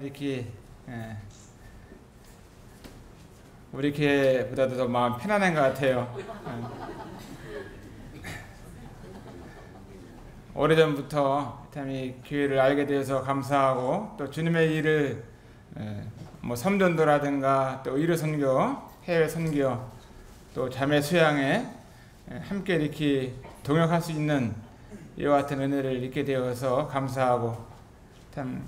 이렇게 우리 교회보다도 더 마음 편안한 것 같아요. 오래전부터 참 이 교회를 알게 되어서 감사하고, 또 주님의 일을 뭐 섬전도라든가 또 의료 선교, 해외 선교, 또 자매 수양에 함께 이렇게 동역할 수 있는 이와 같은 은혜를 잊게 되어서 감사하고, 참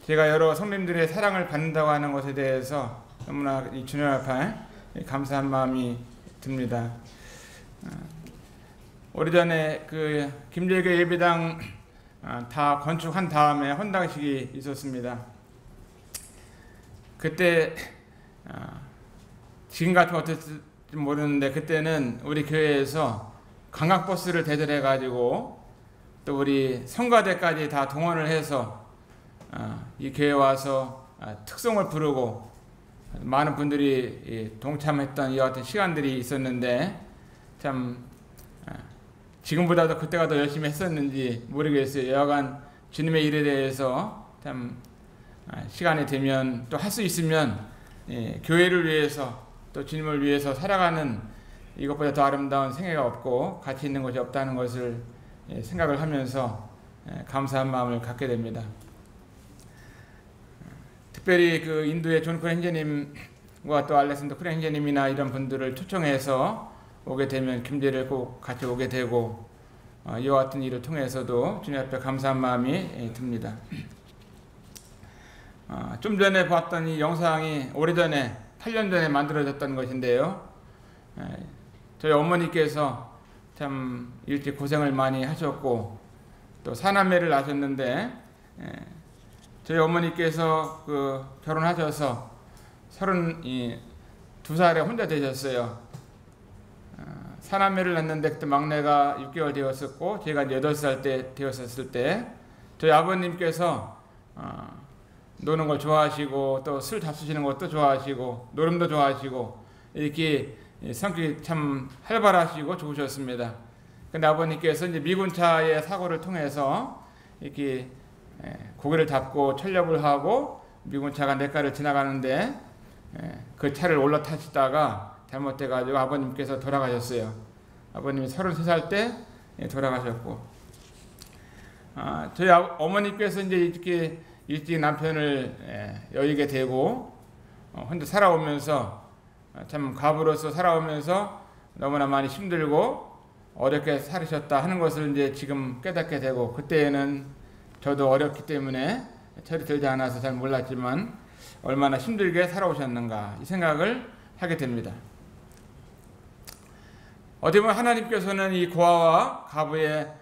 제가 여러 성님들의 사랑을 받는다고 하는 것에 대해서 너무나 이 주님 앞에 감사한 마음이 듭니다. 오래전에 그 김제교 예배당 다 건축한 다음에 헌당식이 있었습니다. 그때 지금 같으면 어떨지 모르는데, 그때는 우리 교회에서 관광버스를 대절해 가지고 또 우리 성가대까지 다 동원을 해서 이 교회에 와서 특송을 부르고 많은 분들이 동참했던 이와 같은 시간들이 있었는데, 참 지금보다도 그때가 더 열심히 했었는지 모르겠어요. 여하간 주님의 일에 대해서 참 시간이 되면 또 할 수 있으면 교회를 위해서 또 주님을 위해서 살아가는 이것보다 더 아름다운 생애가 없고 가치 있는 것이 없다는 것을 생각을 하면서 감사한 마음을 갖게 됩니다. 특별히 그 인도의 존 크레 형제님과 또 알렉산더 크레 형제님이나 이런 분들을 초청해서 오게 되면 김제를 꼭 같이 오게 되고, 이와 같은 일을 통해서도 주님 앞에 감사한 마음이 듭니다. 좀 전에 봤던 이 영상이 오래전에 8년 전에 만들어졌던 것인데요, 저희 어머니께서 참 일찍 고생을 많이 하셨고 또 사남매를 낳으셨는데, 저희 어머니께서 그 결혼하셔서 32살에 혼자 되셨어요. 사남매를 낳는데 그때 막내가 6개월 되었었고, 제가 8살 때 되었었을 때 저희 아버님께서 노는 걸 좋아하시고 또 술 잡수시는 것도 좋아하시고 노름도 좋아하시고 이렇게 성격이 참 활발하시고 좋으셨습니다. 근데 아버님께서 이제 미군차의 사고를 통해서 이렇게 고개를 잡고 철렵을 하고 미군차가 냇가를 지나가는데 그 차를 올라타시다가 잘못돼가지고 아버님께서 돌아가셨어요. 아버님이 33살 때 돌아가셨고, 저희 어머니께서 이제 이렇게 일찍 남편을 여의게 되고 혼자 살아오면서 참 과부로서 살아오면서 너무나 많이 힘들고 어렵게 살으셨다 하는 것을 이제 지금 깨닫게 되고, 그때에는 저도 어렵기 때문에 철이 들지 않아서 잘 몰랐지만 얼마나 힘들게 살아오셨는가 이 생각을 하게 됩니다. 어떻게 보면 하나님께서는 이 고아와 과부의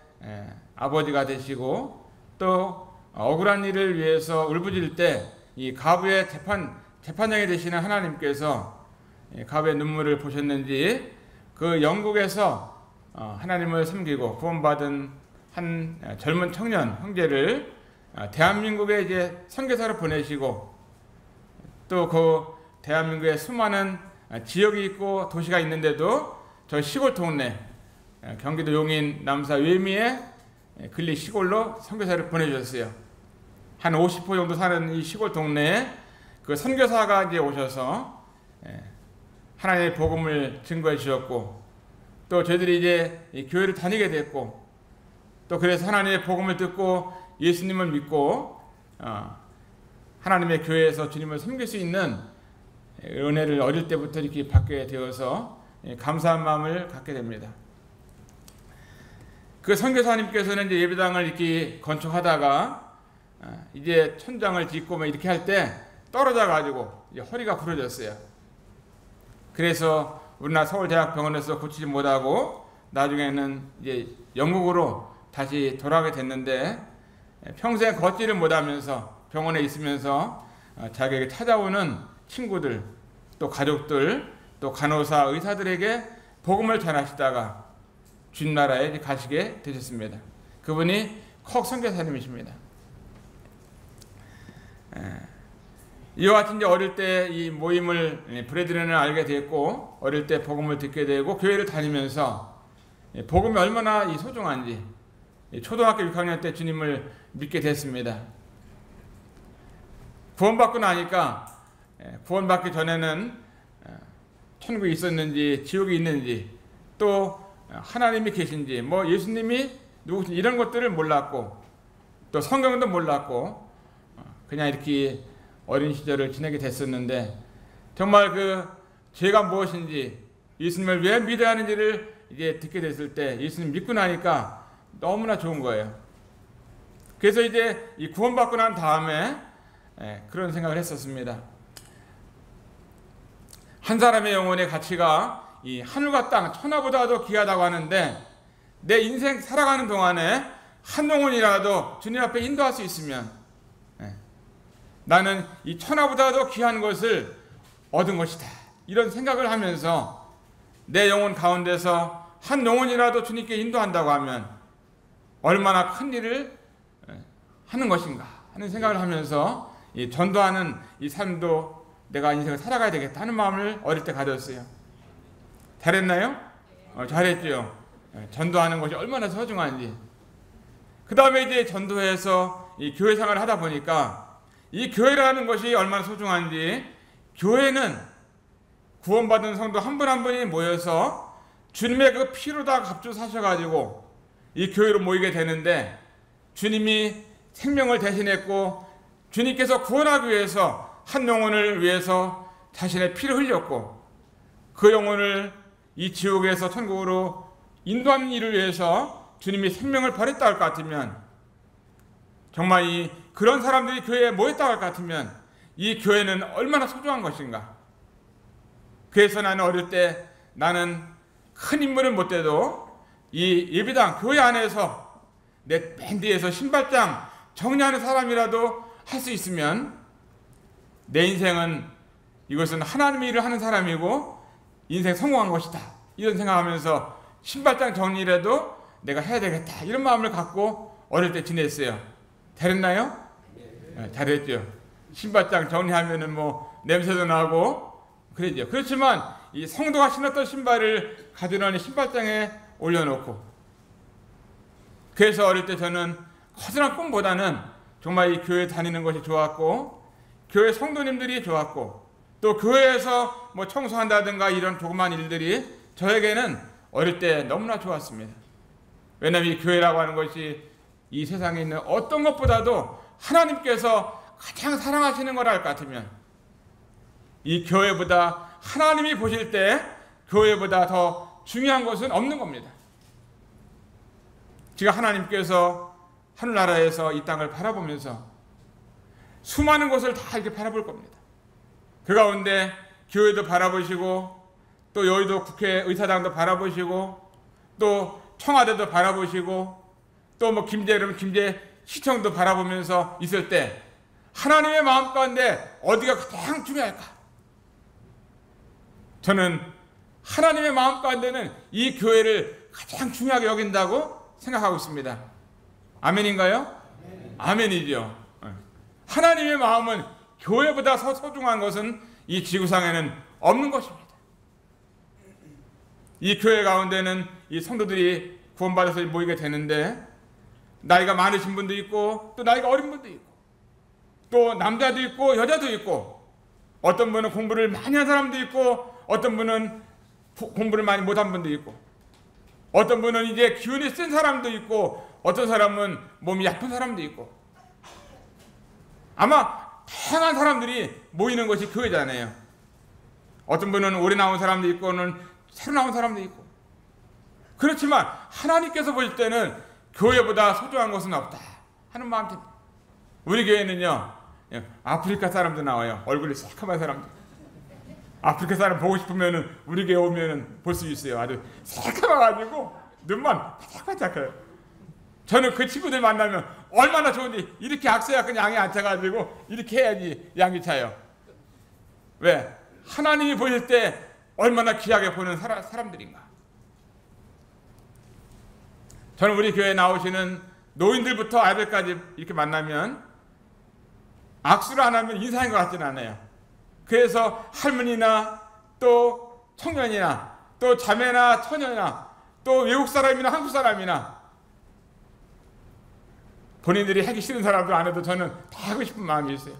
아버지가 되시고, 또 억울한 일을 위해서 울부짖을 때 이 과부의 재판장이 되시는 하나님께서 과부의 눈물을 보셨는지 그 영국에서 하나님을 섬기고 구원받은 한 젊은 청년 형제를 대한민국에 이제 선교사로 보내시고, 또 그 대한민국에 수많은 지역이 있고 도시가 있는데도 저 시골 동네 경기도 용인 남사 외미에 근리 시골로 선교사를 보내주셨어요. 한 50호 정도 사는 이 시골 동네에 그 선교사가 이제 오셔서 하나님의 복음을 증거해 주셨고, 또 저희들이 이제 이 교회를 다니게 됐고, 또 그래서 하나님의 복음을 듣고 예수님을 믿고 하나님의 교회에서 주님을 섬길 수 있는 은혜를 어릴 때부터 이렇게 받게 되어서 감사한 마음을 갖게 됩니다. 그 선교사님께서는 이제 예배당을 이렇게 건축하다가 이제 천장을 짓고 뭐 이렇게 할 때 떨어져 가지고 이제 허리가 부러졌어요. 그래서 우리나라 서울대학병원에서 고치지 못하고 나중에는 이제 영국으로 다시 돌아가게 됐는데, 평생 걷지를 못하면서 병원에 있으면서 자기에게 찾아오는 친구들, 또 가족들, 또 간호사, 의사들에게 복음을 전하시다가 주님 나라에 가시게 되셨습니다. 그분이 콕 선교사님이십니다. 이와 같이 이제 어릴 때 이 모임을 브레드렌을 알게 됐고, 어릴 때 복음을 듣게 되고 교회를 다니면서 복음이 얼마나 이 소중한지 초등학교 6학년 때 주님을 믿게 됐습니다. 구원받고 나니까 구원받기 전에는 천국이 있었는지 지옥이 있는지 또 하나님이 계신지 뭐 예수님이 누구신지 이런 것들을 몰랐고 또 성경도 몰랐고 그냥 이렇게 어린 시절을 지내게 됐었는데 정말 그 죄가 무엇인지 예수님을 왜 믿어야 하는지를 이제 듣게 됐을 때 예수님 믿고 나니까 너무나 좋은 거예요. 그래서 이제 이 구원받고 난 다음에 그런 생각을 했었습니다. 한 사람의 영혼의 가치가 이 하늘과 땅 천하보다도 귀하다고 하는데 내 인생 살아가는 동안에 한 영혼이라도 주님 앞에 인도할 수 있으면 나는 이 천하보다도 귀한 것을 얻은 것이다. 이런 생각을 하면서 내 영혼 가운데서 한 영혼이라도 주님께 인도한다고 하면 얼마나 큰 일을 하는 것인가 하는 생각을 하면서 이 전도하는 이 삶도 내가 인생을 살아가야 되겠다 하는 마음을 어릴 때 가졌어요. 잘했나요? 잘했죠. 전도하는 것이 얼마나 소중한지. 그 다음에 이제 전도해서 이 교회 생활을 하다 보니까 이 교회라는 것이 얼마나 소중한지, 교회는 구원받은 성도 한 분 한 분이 모여서 주님의 그 피로 다 값주 사셔가지고 이 교회로 모이게 되는데 주님이 생명을 대신했고 주님께서 구원하기 위해서 한 영혼을 위해서 자신의 피를 흘렸고 그 영혼을 이 지옥에서 천국으로 인도하는 일을 위해서 주님이 생명을 버렸다 할 것 같으면 정말 그런 사람들이 교회에 모였다 할 것 같으면 이 교회는 얼마나 소중한 것인가. 그래서 나는 어릴 때 나는 큰 인물은 못 돼도 이 예배당 교회 안에서 내 맨 뒤에서 신발장 정리하는 사람이라도 할 수 있으면 내 인생은 이것은 하나님의 일을 하는 사람이고 인생 성공한 것이다. 이런 생각하면서 신발장 정리라도 내가 해야 되겠다. 이런 마음을 갖고 어릴 때 지냈어요. 잘했나요? 네, 잘했죠. 신발장 정리하면은 뭐 냄새도 나고 그러죠. 그렇지만 이 성도가 신었던 신발을 가져다니 신발장에 올려놓고 그래서 어릴 때 저는 커다란 꿈보다는 정말 이 교회 다니는 것이 좋았고 교회 성도님들이 좋았고 또 교회에서 뭐 청소한다든가 이런 조그만 일들이 저에게는 어릴 때 너무나 좋았습니다. 왜냐하면 이 교회라고 하는 것이 이 세상에 있는 어떤 것보다도 하나님께서 가장 사랑하시는 거라 할 것 같으면 이 교회보다 하나님이 보실 때 교회보다 더 중요한 것은 없는 겁니다. 지금 하나님께서 하늘나라에서 이 땅을 바라보면서 수많은 곳을 다 이렇게 바라볼 겁니다. 그 가운데 교회도 바라보시고 또 여의도 국회의사당도 바라보시고 또 청와대도 바라보시고 또 뭐 김제 시청도 바라보면서 있을 때 하나님의 마음 가운데 어디가 가장 중요할까? 저는 하나님의 마음 가운데는 이 교회를 가장 중요하게 여긴다고 생각하고 있습니다. 아멘인가요? 아멘이죠. 하나님의 마음은 교회보다 더 소중한 것은 이 지구상에는 없는 것입니다. 이 교회 가운데는 이 성도들이 구원받아서 모이게 되는데 나이가 많으신 분도 있고 또 나이가 어린 분도 있고 또 남자도 있고 여자도 있고 어떤 분은 공부를 많이 한 사람도 있고 어떤 분은 공부를 많이 못한 분도 있고 어떤 분은 이제 기운이 센 사람도 있고 어떤 사람은 몸이 약한 사람도 있고 아마 다양한 사람들이 모이는 것이 교회잖아요. 어떤 분은 오래 나온 사람도 있고는 새로 나온 사람도 있고 그렇지만 하나님께서 보실 때는 교회보다 소중한 것은 없다 하는 마음 듭니다. 우리 교회는요 아프리카 사람도 나와요. 얼굴이 새카만 사람들. 아프리카 사람 보고 싶으면은 우리 교회 오면은 볼 수 있어요. 아주 새카마가지고 눈만 바짝바짝해요. 저는 그 친구들 만나면 얼마나 좋은지 이렇게 악세약간 양이 앉아가지고 이렇게 해야지 양이 차요. 왜? 하나님이 보실 때 얼마나 귀하게 보는 사람들인가. 저는 우리 교회에 나오시는 노인들부터 아이들까지 이렇게 만나면 악수를 안 하면 인사인 것 같지는 않아요. 그래서 할머니나 또 청년이나 또 자매나 처녀나 또 외국 사람이나 한국 사람이나 본인들이 하기 싫은 사람들 안 해도 저는 다 하고 싶은 마음이 있어요.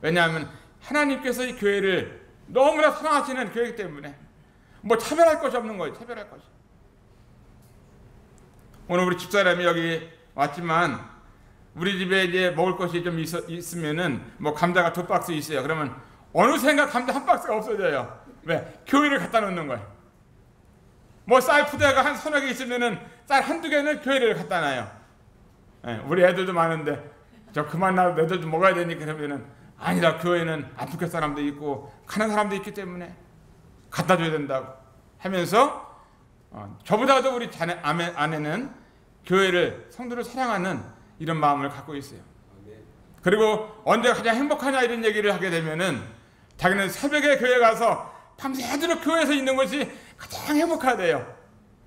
왜냐하면 하나님께서 이 교회를 너무나 사랑하시는 교회이기 때문에 뭐 차별할 것이 없는 거예요. 차별할 것이. 오늘 우리 집사람이 여기 왔지만 우리 집에 이제 먹을 것이 좀 있으면은 뭐 감자가 2박스 있어요. 그러면 어느샌가 감자 1박스가 없어져요. 왜? 교회를 갖다 놓는 거예요. 뭐 쌀 푸대가 한 서너 개 있으면은 쌀 한두 개는 교회를 갖다 놔요. 예, 우리 애들도 많은데 저 그만 놔도 애들도 먹어야 되니까 그러면은 아니라 교회는 아프리카 사람도 있고 가난 사람도 있기 때문에 갖다 줘야 된다고 하면서 저보다도 우리 아내는 교회를 성도를 사랑하는 이런 마음을 갖고 있어요. 그리고 언제 가장 행복하냐 이런 얘기를 하게 되면은 자기는 새벽에 교회 가서 밤새도록 교회에서 있는 것이 가장 행복하대요.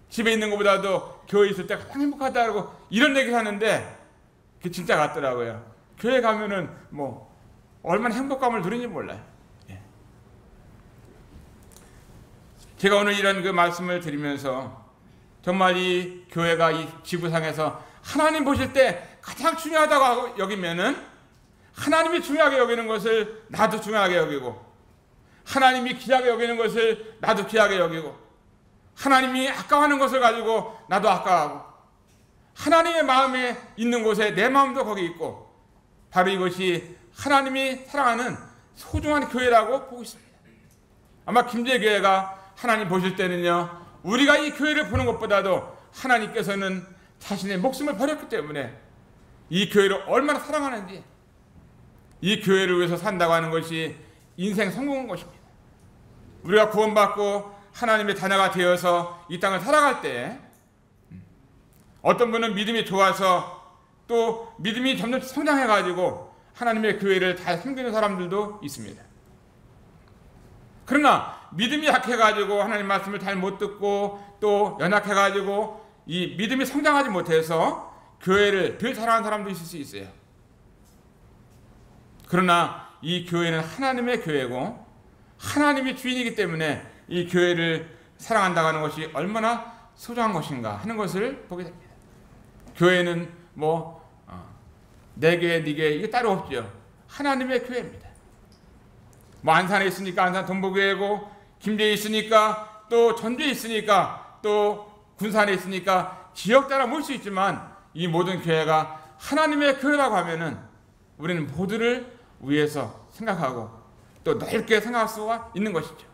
집에 있는 것보다도 교회 있을 때 가장 행복하다고 이런 얘기를 하는데 그게 진짜 같더라고요. 교회 가면은 뭐 얼마나 행복감을 누리는지 몰라요. 예. 제가 오늘 이런 그 말씀을 드리면서 정말 이 교회가 이 지구상에서 하나님 보실 때 가장 중요하다고 여기면은 하나님이 중요하게 여기는 것을 나도 중요하게 여기고 하나님이 귀하게 여기는 것을 나도 귀하게 여기고 하나님이 아까워하는 것을 가지고 나도 아까워하고 하나님의 마음에 있는 곳에 내 마음도 거기 있고 바로 이것이 하나님이 사랑하는 소중한 교회라고 보고 있습니다. 아마 김제교회가 하나님 보실 때는요 우리가 이 교회를 보는 것보다도 하나님께서는 자신의 목숨을 버렸기 때문에 이 교회를 얼마나 사랑하는지 이 교회를 위해서 산다고 하는 것이 인생 성공한 것입니다. 우리가 구원받고 하나님의 자녀가 되어서 이 땅을 살아갈 때 어떤 분은 믿음이 좋아서 또 믿음이 점점 성장해가지고 하나님의 교회를 잘 섬기는 사람들도 있습니다. 그러나 믿음이 약해가지고 하나님 말씀을 잘 못 듣고 또 연약해가지고 이 믿음이 성장하지 못해서 교회를 덜 사랑하는 사람도 있을 수 있어요. 그러나 이 교회는 하나님의 교회고 하나님이 주인이기 때문에 이 교회를 사랑한다고 하는 것이 얼마나 소중한 것인가 하는 것을 보게 됩니다. 교회는 뭐 내 교회, 네 교회 이게 따로 없죠. 하나님의 교회입니다. 뭐 안산에 있으니까 안산 동부교회고 김제에 있으니까 또 전주에 있으니까 또 군산에 있으니까 지역 따라 모일 수 있지만 이 모든 교회가 하나님의 교회라고 하면은 우리는 모두를 위해서 생각하고 또 넓게 생각할 수가 있는 것이죠.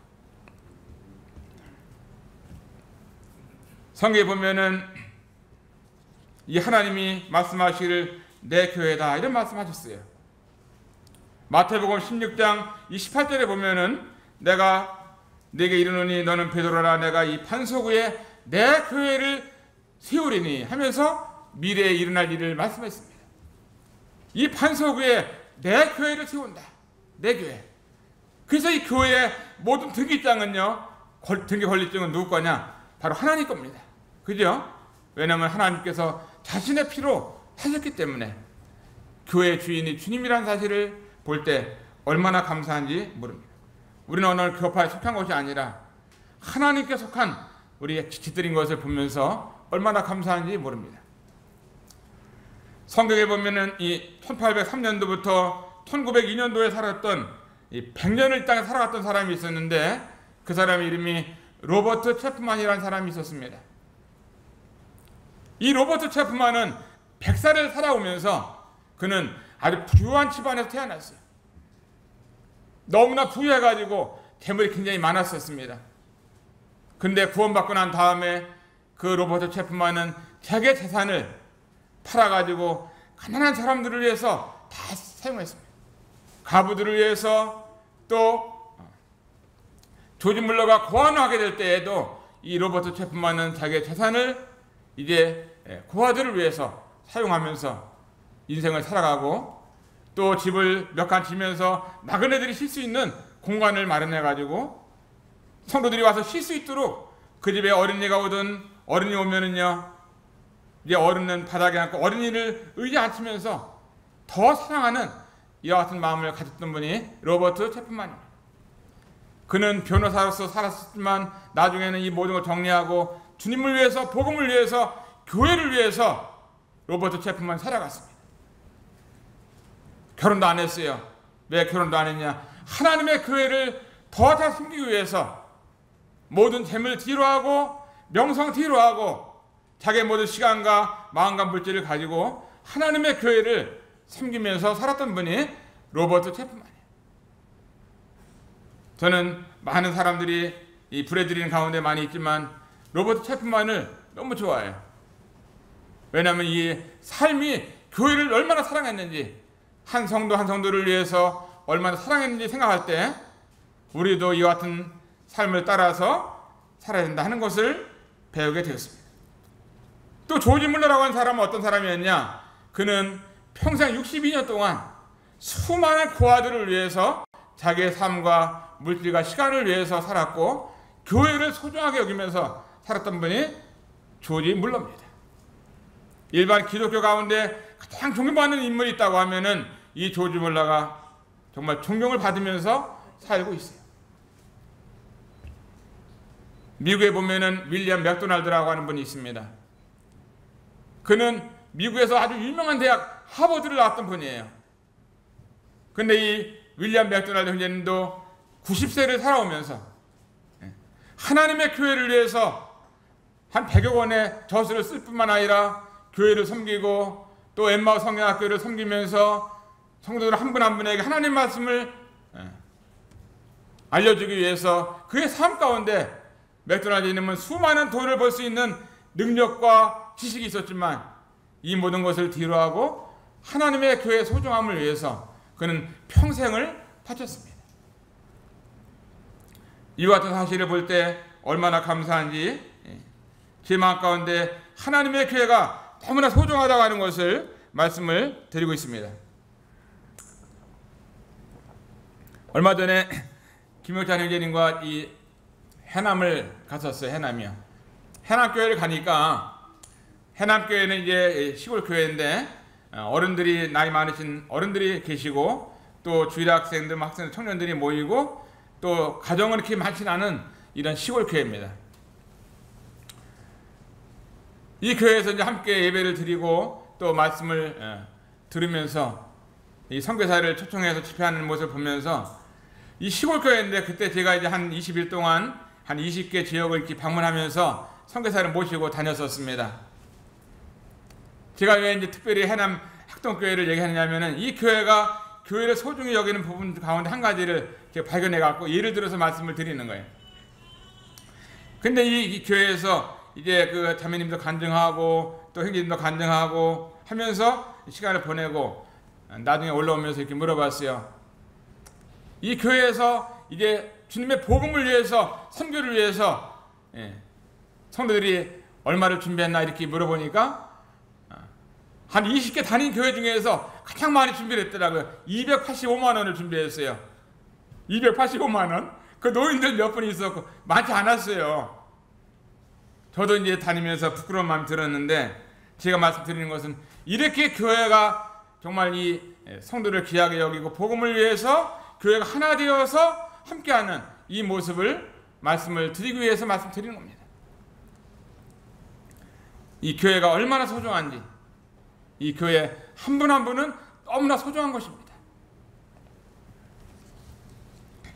성경에 보면은 이 하나님이 말씀하시기를 내 교회다 이런 말씀하셨어요. 마태복음 16장 28절에 보면은 내가 네게 이르노니 너는 베드로라 내가 이 반석 위에 내 교회를 세우리니 하면서 미래에 일어날 일을 말씀했습니다. 이 반석 위에 내 교회를 세운다. 내 교회. 그래서 이 교회의 모든 등기장은요 등기 권리증은 누구 거냐? 바로 하나님 겁니다. 그죠? 왜냐하면 하나님께서 자신의 피로 하셨기 때문에 교회의 주인이 주님이라는 사실을 볼 때 얼마나 감사한지 모릅니다. 우리는 어느 교파에 속한 것이 아니라 하나님께 속한 우리의 깃들인 것을 보면서 얼마나 감사한지 모릅니다. 성경에 보면은 이 1803년도부터 1902년도에 살았던 이 100년을 이 땅에 살아갔던 사람이 있었는데 그 사람 이름이 로버트 체프만이라는 사람이 있었습니다. 이 로버트 체프만은 100살을 살아오면서 그는 아주 부유한 집안에서 태어났어요. 너무나 부유해가지고 재물이 굉장히 많았었습니다. 근데 구원받고 난 다음에 그 로버트 체프만은 자기 재산을 팔아가지고 가난한 사람들을 위해서 다 사용했습니다. 가부들을 위해서 또 조지 물러가 고아노하게 될 때에도 이 로버트 체프만은 자기의 재산을 이제 고아들을 위해서 사용하면서 인생을 살아가고 또 집을 몇 칸 지면서 나그네들이 쉴 수 있는 공간을 마련해가지고 성도들이 와서 쉴 수 있도록 그 집에 어린이가 오든 어른이 오면은요 이제 어른은 바닥에 앉고 어린이를 의지 앉히면서 더 사랑하는 이와 같은 마음을 가졌던 분이 로버트 체프만입니다. 그는 변호사로서 살았지만 나중에는 이 모든 걸 정리하고 주님을 위해서 복음을 위해서 교회를 위해서 로버트 체프만 살아갔습니다. 결혼도 안 했어요. 왜 결혼도 안 했냐? 하나님의 교회를 더 잘 섬기기 위해서 모든 재물 뒤로 하고 명성 뒤로 하고 자기의 모든 시간과 마음과 물질을 가지고 하나님의 교회를 섬기면서 살았던 분이 로버트 체프만이에요. 저는 많은 사람들이 이 불에들이는 가운데 많이 있지만 로버트 체프만을 너무 좋아해요. 왜냐하면 이 삶이 교회를 얼마나 사랑했는지, 한 성도 한 성도를 위해서 얼마나 사랑했는지 생각할 때 우리도 이와 같은 삶을 따라서 살아야 된다 하는 것을 배우게 되었습니다. 또 조지 물러라고 하는 사람은 어떤 사람이었냐? 그는 평생 62년 동안 수많은 고아들을 위해서 자기의 삶과 물질과 시간을 위해서 살았고 교회를 소중하게 여기면서 살았던 분이 조지 물러입니다. 일반 기독교 가운데 가장 존경받는 인물이 있다고 하면은 이 조지 물러가 정말 존경을 받으면서 살고 있어요. 미국에 보면은 윌리엄 맥도날드라고 하는 분이 있습니다. 그는 미국에서 아주 유명한 대학 하버드를 나왔던 분이에요. 근데 이 윌리엄 맥도날드 형제님도 90세를 살아오면서 하나님의 교회를 위해서 한 100여 원의 저수를 쓸 뿐만 아니라 교회를 섬기고 또 엠마오 성경학교를 섬기면서 성도들 한 분 한 분에게 하나님 말씀을 알려주기 위해서 그의 삶 가운데 맥도날드님은 수많은 돈을 벌 수 있는 능력과 지식이 있었지만 이 모든 것을 뒤로하고 하나님의 교회의 소중함을 위해서 그는 평생을 바쳤습니다. 이와 같은 사실을 볼 때 얼마나 감사한지 제 마음 가운데 하나님의 교회가 너무나 소중하다고 하는 것을 말씀을 드리고 있습니다. 얼마 전에 김용찬 형제님과 이 해남을 갔었어요. 해남이요. 해남교회를 가니까 해남교회는 이제 시골 교회인데 어른들이 나이 많으신 어른들이 계시고 또 주일학생들, 학생들, 청년들이 모이고 또 가정은 그렇게 많지는 않은 이런 시골 교회입니다. 이 교회에서 이제 함께 예배를 드리고 또 말씀을 들으면서 이 선교사를 초청해서 집회하는 모습을 보면서 이 시골 교회인데 그때 제가 이제 한 20일 동안 한 20개 지역을 이렇게 방문하면서 선교사를 모시고 다녔었습니다. 제가 왜 이제 특별히 해남 학동교회를 얘기하냐면은 이 교회가 교회를 소중히 여기는 부분 가운데 한 가지를 이렇게 발견해 갖고 예를 들어서 말씀을 드리는 거예요. 근데 이 교회에서 이제 그 자매님도 간증하고 또 형제님도 간증하고 하면서 시간을 보내고 나중에 올라오면서 이렇게 물어봤어요. 이 교회에서 이제 주님의 복음을 위해서 선교를 위해서 성도들이 얼마를 준비했나 이렇게 물어보니까 한 20개 다닌 교회 중에서 가장 많이 준비를 했더라고요. 285만 원을 준비했어요. 285만 원? 그 노인들 몇 분 있었고 많지 않았어요. 저도 이제 다니면서 부끄러운 마음이 들었는데 제가 말씀드리는 것은 이렇게 교회가 정말 이 성도를 귀하게 여기고 복음을 위해서 교회가 하나 되어서 함께하는 이 모습을 말씀을 드리기 위해서 말씀드리는 겁니다. 이 교회가 얼마나 소중한지 이 교회 한 분 한 분은 너무나 소중한 것입니다.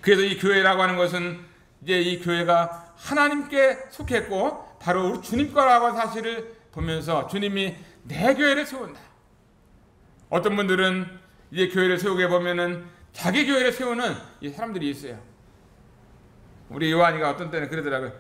그래서 이 교회라고 하는 것은 이제 이 교회가 하나님께 속했고 바로 우리 주님 거라고 하는 사실을 보면서 주님이 내 교회를 세운다. 어떤 분들은 이제 교회를 세우게 보면은 자기 교회를 세우는 이 사람들이 있어요. 우리 요한이가 어떤 때는 그러더라고요.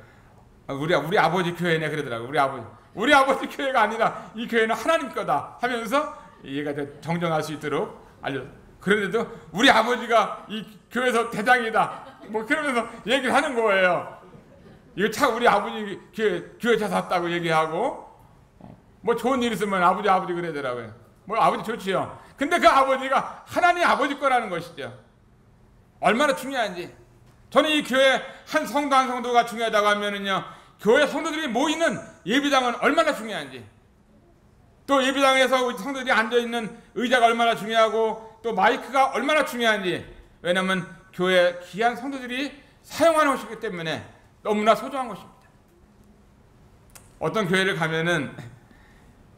우리 아버지 교회네 그러더라고요. 우리 아버지 교회가 아니라 이 교회는 하나님 거다 하면서 얘가 정정할 수 있도록 알려. 그런데도 우리 아버지가 이 교회에서 대장이다. 뭐 그러면서 얘기를 하는 거예요. 이거 참 우리 아버지 교회 차 샀다고 얘기하고 뭐 좋은 일 있으면 아버지 그러더라고요. 뭐 아버지 좋지요. 근데 그 아버지가 하나님 아버지 거라는 것이죠. 얼마나 중요한지. 저는 이 교회 한 성도 한 성도가 중요하다고 하면은요, 교회 성도들이 모이는 예배당은 얼마나 중요한지, 또 예배당에서 성도들이 앉아있는 의자가 얼마나 중요하고 또 마이크가 얼마나 중요한지. 왜냐하면 교회 귀한 성도들이 사용하는 것이기 때문에 너무나 소중한 것입니다. 어떤 교회를 가면은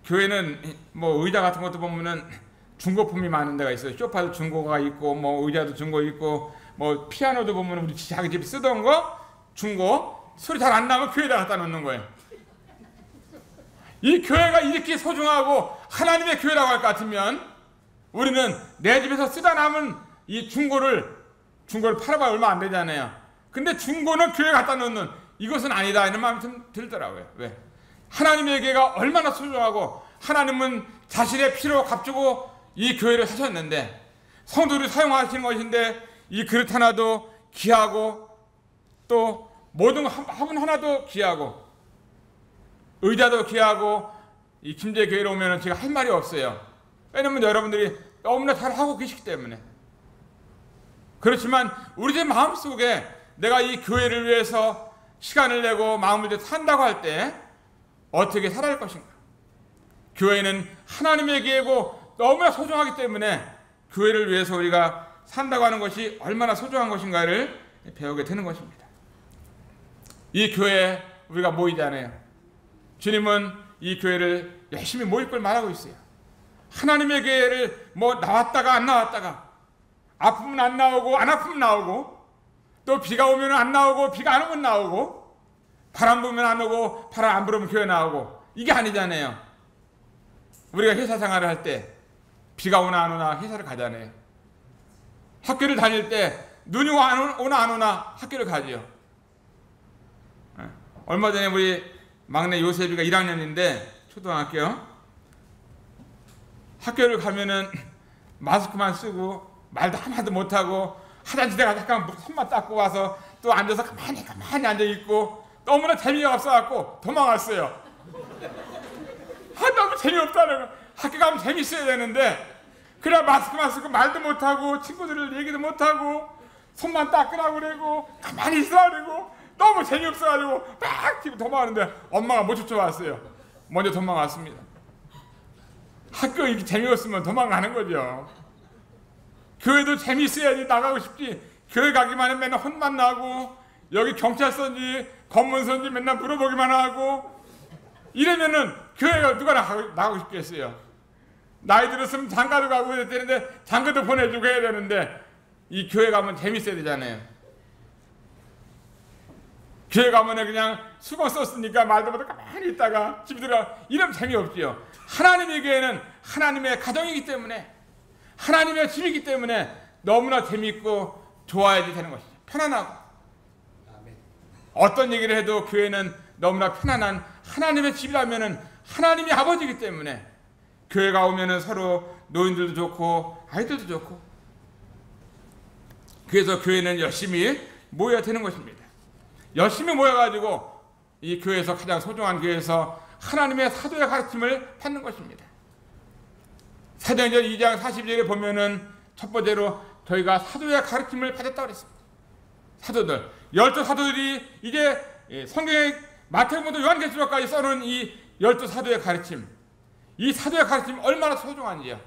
교회는 뭐 의자 같은 것도 보면은 중고품이 많은 데가 있어요. 소파도 중고가 있고 뭐 의자도 중고 있고 뭐 피아노도 보면 우리 자기 집에 쓰던 거 중고, 소리 잘 안 나면 교회에다 갖다 놓는 거예요. 이 교회가 이렇게 소중하고 하나님의 교회라고 할 것 같으면 우리는 내 집에서 쓰다 남은 이 중고를 팔아봐야 얼마 안 되잖아요. 근데 중고는 교회에 갖다 놓는, 이것은 아니다 이런 마음이 좀 들더라고요. 왜? 하나님의 교회가 얼마나 소중하고 하나님은 자신의 피로 값주고 이 교회를 사셨는데, 성도들이 사용하시는 것인데 이 그릇 하나도 귀하고 또 모든 화분 하나도 귀하고 의자도 귀하고, 이 김제 교회로 오면 제가 할 말이 없어요. 왜냐면 여러분들이 너무나 잘 하고 계시기 때문에. 그렇지만 우리 제 마음속에 내가 이 교회를 위해서 시간을 내고 마음을 들여 산다고 할 때 어떻게 살아야 할 것인가? 교회는 하나님의 교회고 너무나 소중하기 때문에 교회를 위해서 우리가 산다고 하는 것이 얼마나 소중한 것인가를 배우게 되는 것입니다. 이 교회에 우리가 모이잖아요. 주님은 이 교회를 열심히 모일 걸 말하고 있어요. 하나님의 교회를 뭐 나왔다가 안 나왔다가, 아프면 안 나오고 안 아프면 나오고, 또 비가 오면 안 나오고 비가 안 오면 나오고, 바람 불면 안 오고 바람 안 불으면 교회 나오고, 이게 아니잖아요. 우리가 회사 생활을 할 때 비가 오나 안 오나 회사를 가잖아요. 학교를 다닐 때 눈이 오나 안 오나 학교를 가지요. 얼마 전에 우리 막내 요셉이가 1학년인데 초등학교, 학교를 가면은 마스크만 쓰고 말도 한마디 못하고 화장실에 가서 잠깐 손만 닦고 와서 또 앉아서 가만히 앉아있고, 너무나 재미가 없어갖고 도망갔어요. 너무 재미없다는 거. 학교 가면 재밌어야 되는데 그래 마스크만 쓰고 말도 못하고 친구들을 얘기도 못하고 손만 닦으라고 그러고 가만히 있으라고 그러고 너무 재미없어가지고 막 뛰고 도망가는데 엄마가 못 쫓아왔어요. 먼저 도망갔습니다. 학교 이렇게 재미없으면 도망가는 거죠. 교회도 재미있어야지 나가고 싶지, 교회 가기만 하면 맨날 혼만 나고 여기 경찰서인지 검문소인지 맨날 물어보기만 하고 이러면은 교회가 누가 나가고 싶겠어요. 나이 들었으면 장가도 가고 해야 되는데 장가도 보내주고 해야 되는데, 이 교회 가면 재밌어야 되잖아요. 교회 가면 그냥 수건 썼으니까 말도 못하고 가만히 있다가 집에 들어가 이러면 재미없지요. 하나님의 교회는 하나님의 가정이기 때문에, 하나님의 집이기 때문에 너무나 재미있고 좋아야지 되는 것이죠. 편안하고. 어떤 얘기를 해도 교회는 너무나 편안한 하나님의 집이라면은 하나님이 아버지이기 때문에 교회가 오면은 서로 노인들도 좋고 아이들도 좋고, 그래서 교회는 열심히 모여야 되는 것입니다. 열심히 모여가지고 이 교회에서 가장 소중한 교회에서 하나님의 사도의 가르침을 받는 것입니다. 사도행전 2장 42절에 보면은 첫 번째로 저희가 사도의 가르침을 받았다고 그랬습니다. 사도들, 12사도들이 이제 성경의 마태복음부터 요한계시록까지 써놓은 이 12사도의 가르침, 이 사도의 가르침이 얼마나 소중한지요.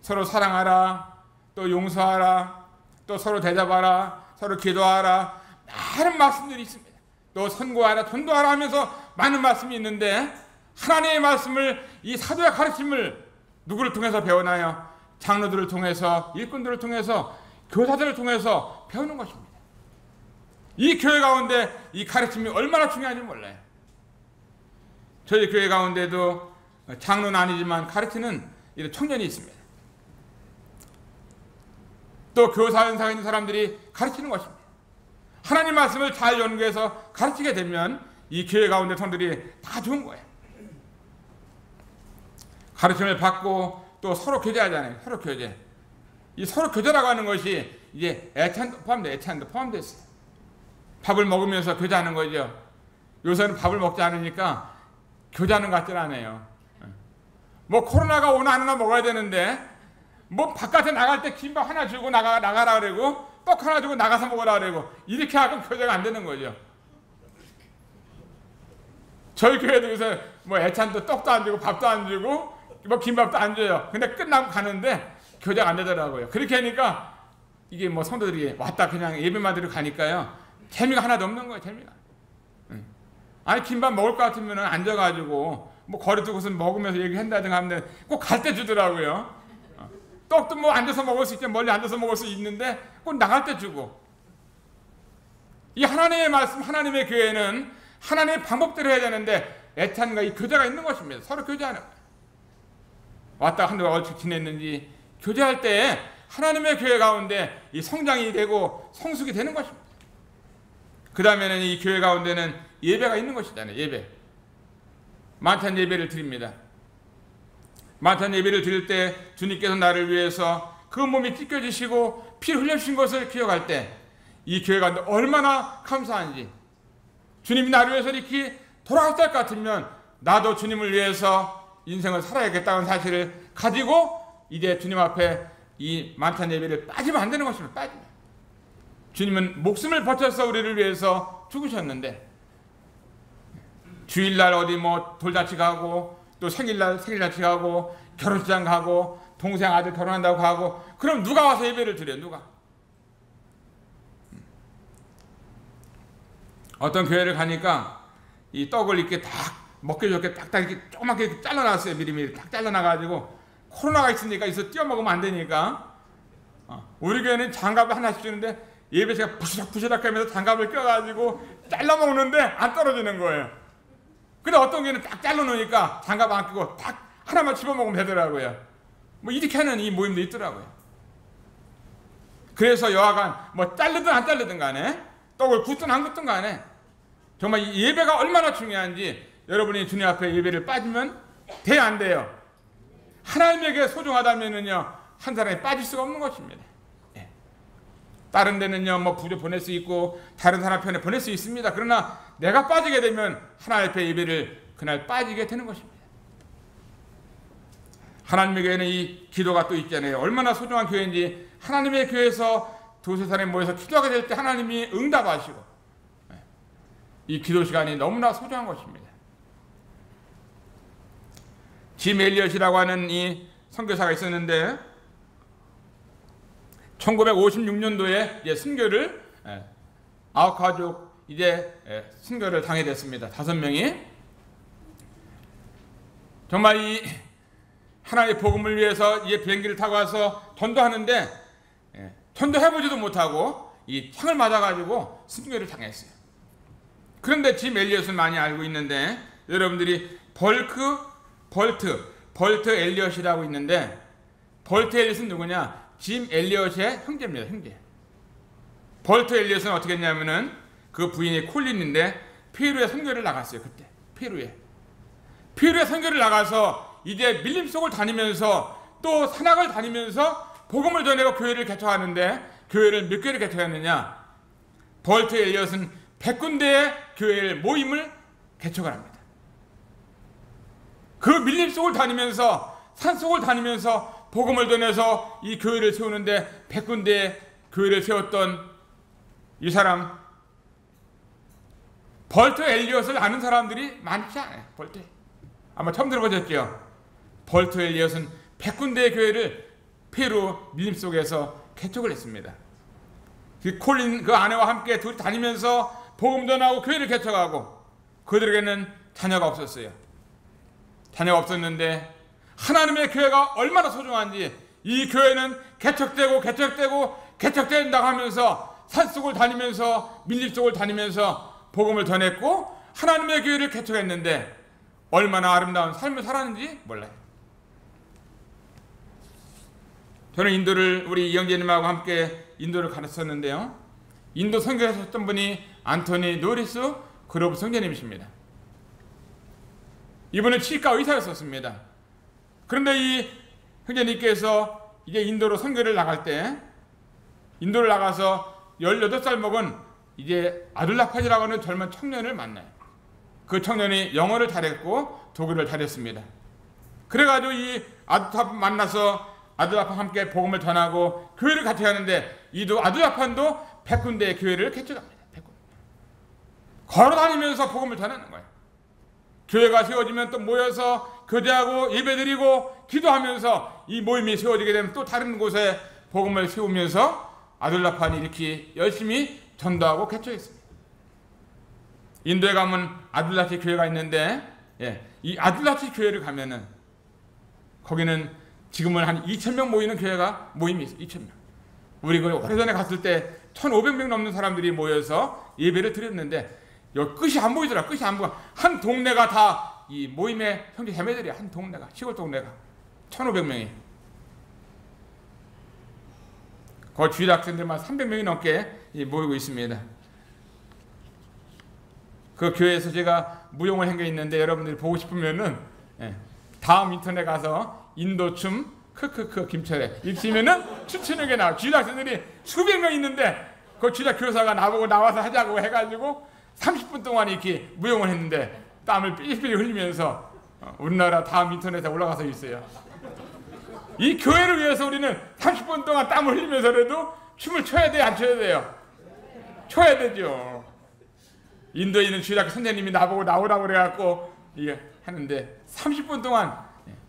서로 사랑하라, 또 용서하라, 또 서로 대접하라, 서로 기도하라, 많은 말씀들이 있습니다. 또 선고하라, 전도하라 하면서 많은 말씀이 있는데, 하나님의 말씀을, 이 사도의 가르침을 누구를 통해서 배우나요? 장로들을 통해서, 일꾼들을 통해서, 교사들을 통해서 배우는 것입니다. 이 교회 가운데 이 가르침이 얼마나 중요한지 몰라요. 저희 교회 가운데도 장로는 아니지만 가르치는 이런 청년이 있습니다. 또 교사 연상에 있는 사람들이 가르치는 것입니다. 하나님 말씀을 잘 연구해서 가르치게 되면 이 교회 가운데 성들이 다 좋은 거예요. 가르침을 받고 또 서로 교제하잖아요. 서로 교제. 이 서로 교제라고 하는 것이 이제 애찬도 포함돼, 애찬도 포함됐어요. 밥을 먹으면서 교제하는 거죠. 요새는 밥을 먹지 않으니까 교제하는 것 같지는 않아요. 뭐 코로나가 오나 안 오나 먹어야 되는데 뭐 바깥에 나갈 때 김밥 하나 주고 나가라 그러고 떡 하나 주고 나가서 먹으라 그러고 이렇게 하면 교제가 안 되는 거죠. 저희 교회도 요새 뭐 애찬도 떡도 안 주고 밥도 안 주고 뭐 김밥도 안 줘요. 근데 끝나고 가는데 교제가 안 되더라고요. 그렇게 하니까 이게 뭐 성도들이 왔다 그냥 예배만 드리고 가니까요. 재미가 하나도 없는 거예요. 재미가. 아니 김밥 먹을 것 같으면 앉아가지고 뭐 거리 두고서 먹으면서 얘기한다든가 하면 꼭 갈 때 주더라고요. 떡도 뭐 앉아서 먹을 수 있지, 멀리 앉아서 먹을 수 있는데 꼭 나갈 때 주고. 이 하나님의 말씀, 하나님의 교회는 하나님의 방법대로 해야 되는데 애탄과 이 교제가 있는 것입니다. 서로 교제하는 거예요. 왔다 한동안 얼추 지냈는지 교제할 때 하나님의 교회 가운데 이 성장이 되고 성숙이 되는 것입니다. 그 다음에는 이 교회 가운데는 예배가 있는 것이잖아요. 예배. 만찬 예배를 드립니다. 만찬 예배를 드릴 때 주님께서 나를 위해서 그 몸이 찢겨지시고 피를 흘려주신 것을 기억할 때 이 교회가 얼마나 감사한지, 주님이 나를 위해서 이렇게 돌아갔을 것 같으면 나도 주님을 위해서 인생을 살아야겠다는 사실을 가지고 이제 주님 앞에 이 만찬 예배를 빠지면 안 되는 것입니다. 빠지면. 주님은 목숨을 바쳐서 우리를 위해서 죽으셨는데 주일날 어디 뭐 돌잔치 가고 또 생일날 생일잔치 가고 결혼식장 가고 동생 아들 결혼한다고 가고 그럼 누가 와서 예배를 드려요? 누가? 어떤 교회를 가니까 이 떡을 이렇게 딱 먹기 좋게 딱딱 이렇게 조그맣게 잘라놨어요. 미리미리 딱 잘라놔가지고 코로나가 있으니까 이서 띄워 먹으면 안 되니까 우리 교회는 장갑을 하나씩 주는데 예배시가 부시락부시락 하면서 장갑을 껴가지고 잘라 먹는데 안 떨어지는 거예요. 근데 어떤 교회는 딱 잘라놓으니까 장갑 안 끼고 딱 하나만 집어먹으면 되더라고요. 뭐 이렇게 하는 이 모임도 있더라고요. 그래서 여하간 뭐 자르든 안 자르든 간에 떡을 굽든 안 굽든 간에 정말 이 예배가 얼마나 중요한지 여러분이 주님 앞에 예배를 빠지면 돼야 안 돼요. 하나님에게 소중하다면은요 한 사람이 빠질 수가 없는 것입니다. 예. 다른 데는요 뭐 부조 보낼 수 있고 다른 사람 편에 보낼 수 있습니다. 그러나 내가 빠지게 되면 하나님 앞에 예배를 그날 빠지게 되는 것입니다. 하나님에게는 이 기도가 또 있잖아요. 얼마나 소중한 교회인지 하나님의 교회에서 두세 사람이 모여서 기도하게 될 때 하나님이 응답하시고 이 기도 시간이 너무나 소중한 것입니다. 짐 엘리엇이라고 하는 이 선교사가 있었는데 1956년도에 이제 순교를 아홉 가족 이제 순교를 당해 됐습니다. 5명이 정말 이 하나님의 복음을 위해서 이제 비행기를 타고 와서 전도하는데 전도해보지도 못하고 이 창을 맞아가지고 순교를 당했어요. 그런데 짐 엘리엇은 많이 알고 있는데 여러분들이 벌트 엘리엇이라고 있는데 벌트 엘리엇은 누구냐? 짐 엘리엇의 형제입니다. 형제. 벌트 엘리엇은 어떻게 했냐면은 그 부인이 콜린인데 페루에 선교를 나갔어요. 그때 페루에 선교를 나가서 이제 밀림 속을 다니면서 또 산악을 다니면서 복음을 전하고 교회를 개척하는데 교회를 몇 개를 개척했느냐? 벌트 엘리엇은 100군데의 교회를 모임을 개척을 합니다. 그 밀림 속을 다니면서 산 속을 다니면서 복음을 전해서 이 교회를 세우는데 100군데의 교회를 세웠던 이 사람 벌트 엘리엇을 아는 사람들이 많지 않아요. 벌트 아마 처음 들어보셨죠? 벌트 엘리엇은 100군데의 교회를 페루 밀림 속에서 개척을 했습니다. 콜린 그 아내와 함께 둘이 다니면서 복음 전하고 교회를 개척하고 그들에게는 자녀가 없었어요. 자녀가 없었는데 하나님의 교회가 얼마나 소중한지 이 교회는 개척된다고 하면서 산속을 다니면서 밀림 속을 다니면서 복음을 전했고 하나님의 교회를 개척했는데 얼마나 아름다운 삶을 살았는지 몰라요. 저는 인도를 우리 이영재님하고 함께 인도를 가르쳤는데요. 인도 선교하셨던 분이 안토니 노리스 그로브 선교님이십니다. 이분은 치과 의사였었습니다. 그런데 이 형제님께서 이제 인도로 선교를 나갈 때 인도를 나가서 18살 먹은 이제 아둘라파지라고 하는 젊은 청년을 만나요. 그 청년이 영어를 잘했고 독일을 잘했습니다. 그래가지고 이 아둘라파 만나서 아둘라파 함께 복음을 전하고 교회를 같이 하는데 이도 아둘라파도 100군데의 교회를 개척합니다. 100군데. 걸어다니면서 복음을 전하는 거예요. 교회가 세워지면 또 모여서 교제하고 예배드리고 기도하면서 이 모임이 세워지게 되면 또 다른 곳에 복음을 세우면서 아둘라파는 이렇게 열심히 전도하고 개척했습니다. 인도에 가면 아둘라치 교회가 있는데 이 아둘라치 교회를 가면은 거기는 지금은 한 2,000명 모이는 교회가 모임이 있어요. 2,000명. 우리 그 오래전에 갔을 때 1,500명 넘는 사람들이 모여서 예배를 드렸는데 여기 끝이 안 보이더라. 끝이 안 보여. 한 동네가 다 이 모임의 형제 자매들이야. 한 동네가, 시골 동네가 1,500명이. 그 주일 학생들만 300명이 넘게 모이고 있습니다. 그 교회에서 제가 무용을 한 게 있는데 여러분들이 보고 싶으면은 다음 인터넷 가서 인도춤 크크크 김철애 읽으면은 추천하게 나와. 주일 학생들이 수백 명 있는데 그 주일학 교사가 나보고 나와서 하자고 해가지고 30분 동안 이렇게 무용을 했는데 땀을 삐삐 흘리면서 우리나라 다음 인터넷에 올라가서 있어요. 이 교회를 위해서 우리는 30분 동안 땀을 흘리면서라도 춤을 춰야 돼, 안 춰야 돼요? 춰야 되죠. 인도에 있는 주일학교 선생님이 나보고 나오라고 그래갖고 이게 하는데 30분 동안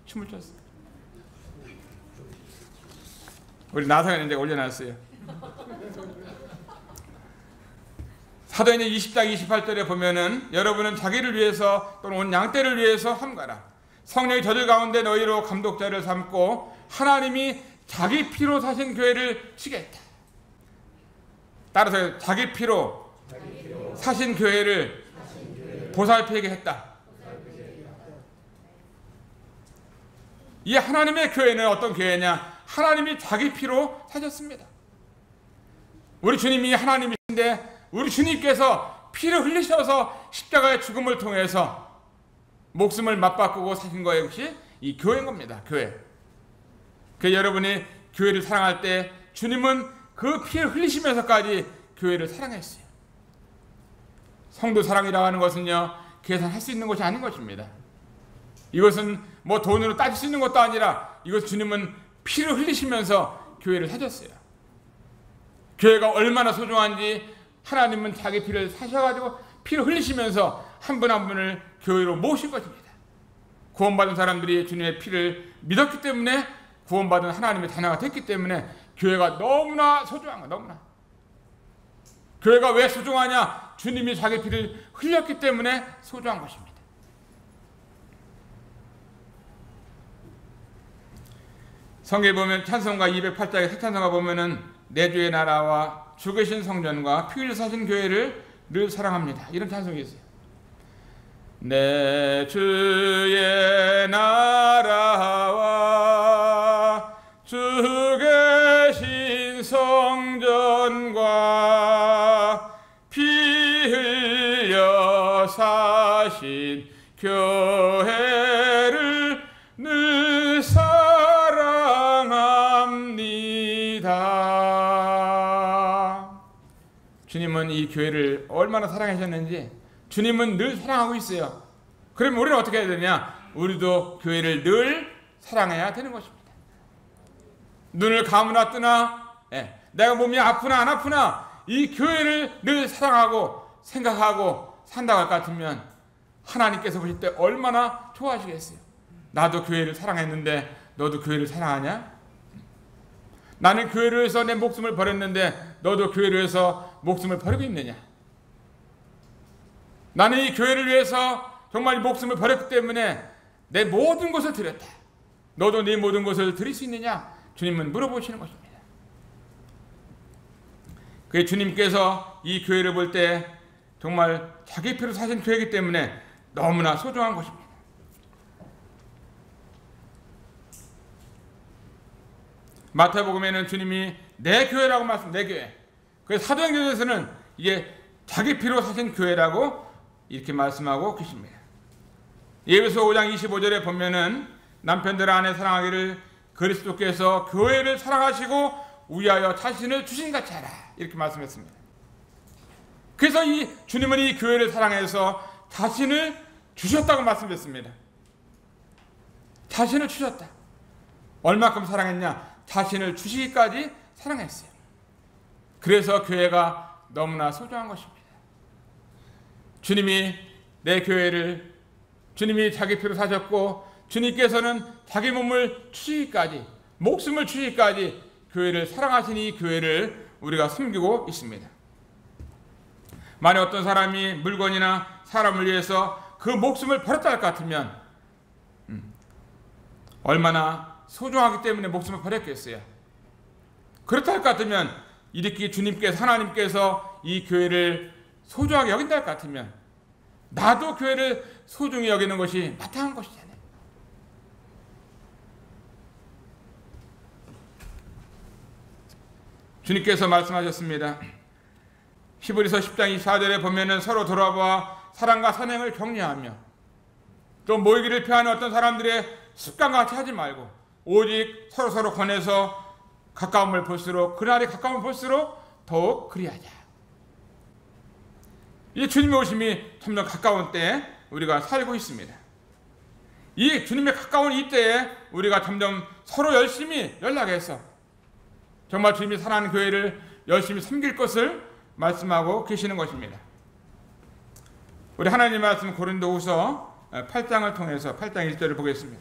춤을 췄어요. 우리 나성현 이제 올려놨어요. 사도행전 20장 28절에 보면은 여러분은 자기를 위해서 또는 온 양떼를 위해서 함가라. 성령이 저들 가운데 너희로 감독자를 삼고 하나님이 자기 피로 사신 교회를 치겠다. 따라서 자기 피로 사신 교회를 보살피게 했다. 이 하나님의 교회는 어떤 교회냐? 하나님이 자기 피로 사셨습니다. 우리 주님이 하나님이신데 우리 주님께서 피를 흘리셔서 십자가의 죽음을 통해서 목숨을 맞바꾸고 사신 거 역시 이 교회인 겁니다. 교회. 그 여러분이 교회를 사랑할 때 주님은 그 피를 흘리시면서까지 교회를 사랑했어요. 성도 사랑이라고 하는 것은요, 계산할 수 있는 것이 아닌 것입니다. 이것은 뭐 돈으로 따질 수 있는 것도 아니라 이것 주님은 피를 흘리시면서 교회를 사셨어요. 교회가 얼마나 소중한지 하나님은 자기 피를 사셔가지고 피를 흘리시면서 한 분 한 분을 교회로 모신 것입니다. 구원받은 사람들이 주님의 피를 믿었기 때문에 구원받은 하나님의 자녀가 됐기 때문에 교회가 너무나 소중한 거야. 너무나. 교회가 왜 소중하냐? 주님이 자기 피를 흘렸기 때문에 소중한 것입니다. 성경에 보면 찬송가 208장의 새 찬송가 보면은 내 주의 나라와 주 계신 성전과 피 흘려 사신 교회를 늘 사랑합니다. 이런 찬송이 있어요. 내 주의 나라와 주 계신 성전과 피 흘려 사신 교회를 늘 사랑합니다. 주님은 이 교회를 얼마나 사랑하셨는지 주님은 늘 사랑하고 있어요. 그러면 우리는 어떻게 해야 되냐? 우리도 교회를 늘 사랑해야 되는 것입니다. 눈을 감으나 뜨나, 내가 몸이 아프나 안 아프나 이 교회를 늘 사랑하고 생각하고 산다고 할 것 같으면 하나님께서 보실 때 얼마나 좋아하시겠어요? 나도 교회를 사랑했는데 너도 교회를 사랑하냐? 나는 교회를 위해서 내 목숨을 버렸는데 너도 교회를 위해서 목숨을 버리고 있느냐? 나는 이 교회를 위해서 정말 목숨을 버렸기 때문에 내 모든 것을 드렸다. 너도 네 모든 것을 드릴 수 있느냐? 주님은 물어보시는 것입니다. 그 주님께서 이 교회를 볼 때 정말 자기 피로 사신 교회이기 때문에 너무나 소중한 것입니다. 마태복음에는 주님이 내 교회라고 말씀, 내 교회. 그래서 사도행전에서는 이게 자기 피로 사신 교회라고 이렇게 말씀하고 계십니다. 에베소 5장 25절에 보면은 남편들 아내 사랑하기를 그리스도께서 교회를 사랑하시고 위하여 자신을 주신 같이 하라. 이렇게 말씀했습니다. 그래서 이 주님은 이 교회를 사랑해서 자신을 주셨다고 말씀했습니다. 자신을 주셨다. 얼마큼 사랑했냐? 자신을 주시기까지 사랑했어요. 그래서 교회가 너무나 소중한 것입니다. 주님이 내 교회를 주님이 자기 피로 사셨고 주님께서는 자기 몸을 주시기까지 목숨을 주시기까지 교회를 사랑하신 이 교회를 우리가 섬기고 있습니다. 만약 어떤 사람이 물건이나 사람을 위해서 그 목숨을 버렸다 할 것 같으면 얼마나 소중하기 때문에 목숨을 버렸겠어요? 그렇다 할 것 같으면 이렇게 주님께서 하나님께서 이 교회를 소중하게 여긴다 할 것 같으면 나도 교회를 소중히 여기는 것이 마땅한 것이잖아요. 주님께서 말씀하셨습니다. 히브리서 10장 24절에 보면은 서로 돌아보아 사랑과 선행을 격려하며 또 모이기를 피하는 어떤 사람들의 습관과 같이 하지 말고 오직 서로서로 권해서 가까움을 볼수록 그날이 가까움을 볼수록 더욱 그리하자. 이 주님의 오심이 점점 가까운 때에 우리가 살고 있습니다. 이 주님의 가까운 이 때에 우리가 점점 서로 열심히 연락해서 정말 주님이 사랑하는 교회를 열심히 섬길 것을 말씀하고 계시는 것입니다. 우리 하나님의 말씀 고린도후서 8장을 통해서 8장 1절을 보겠습니다.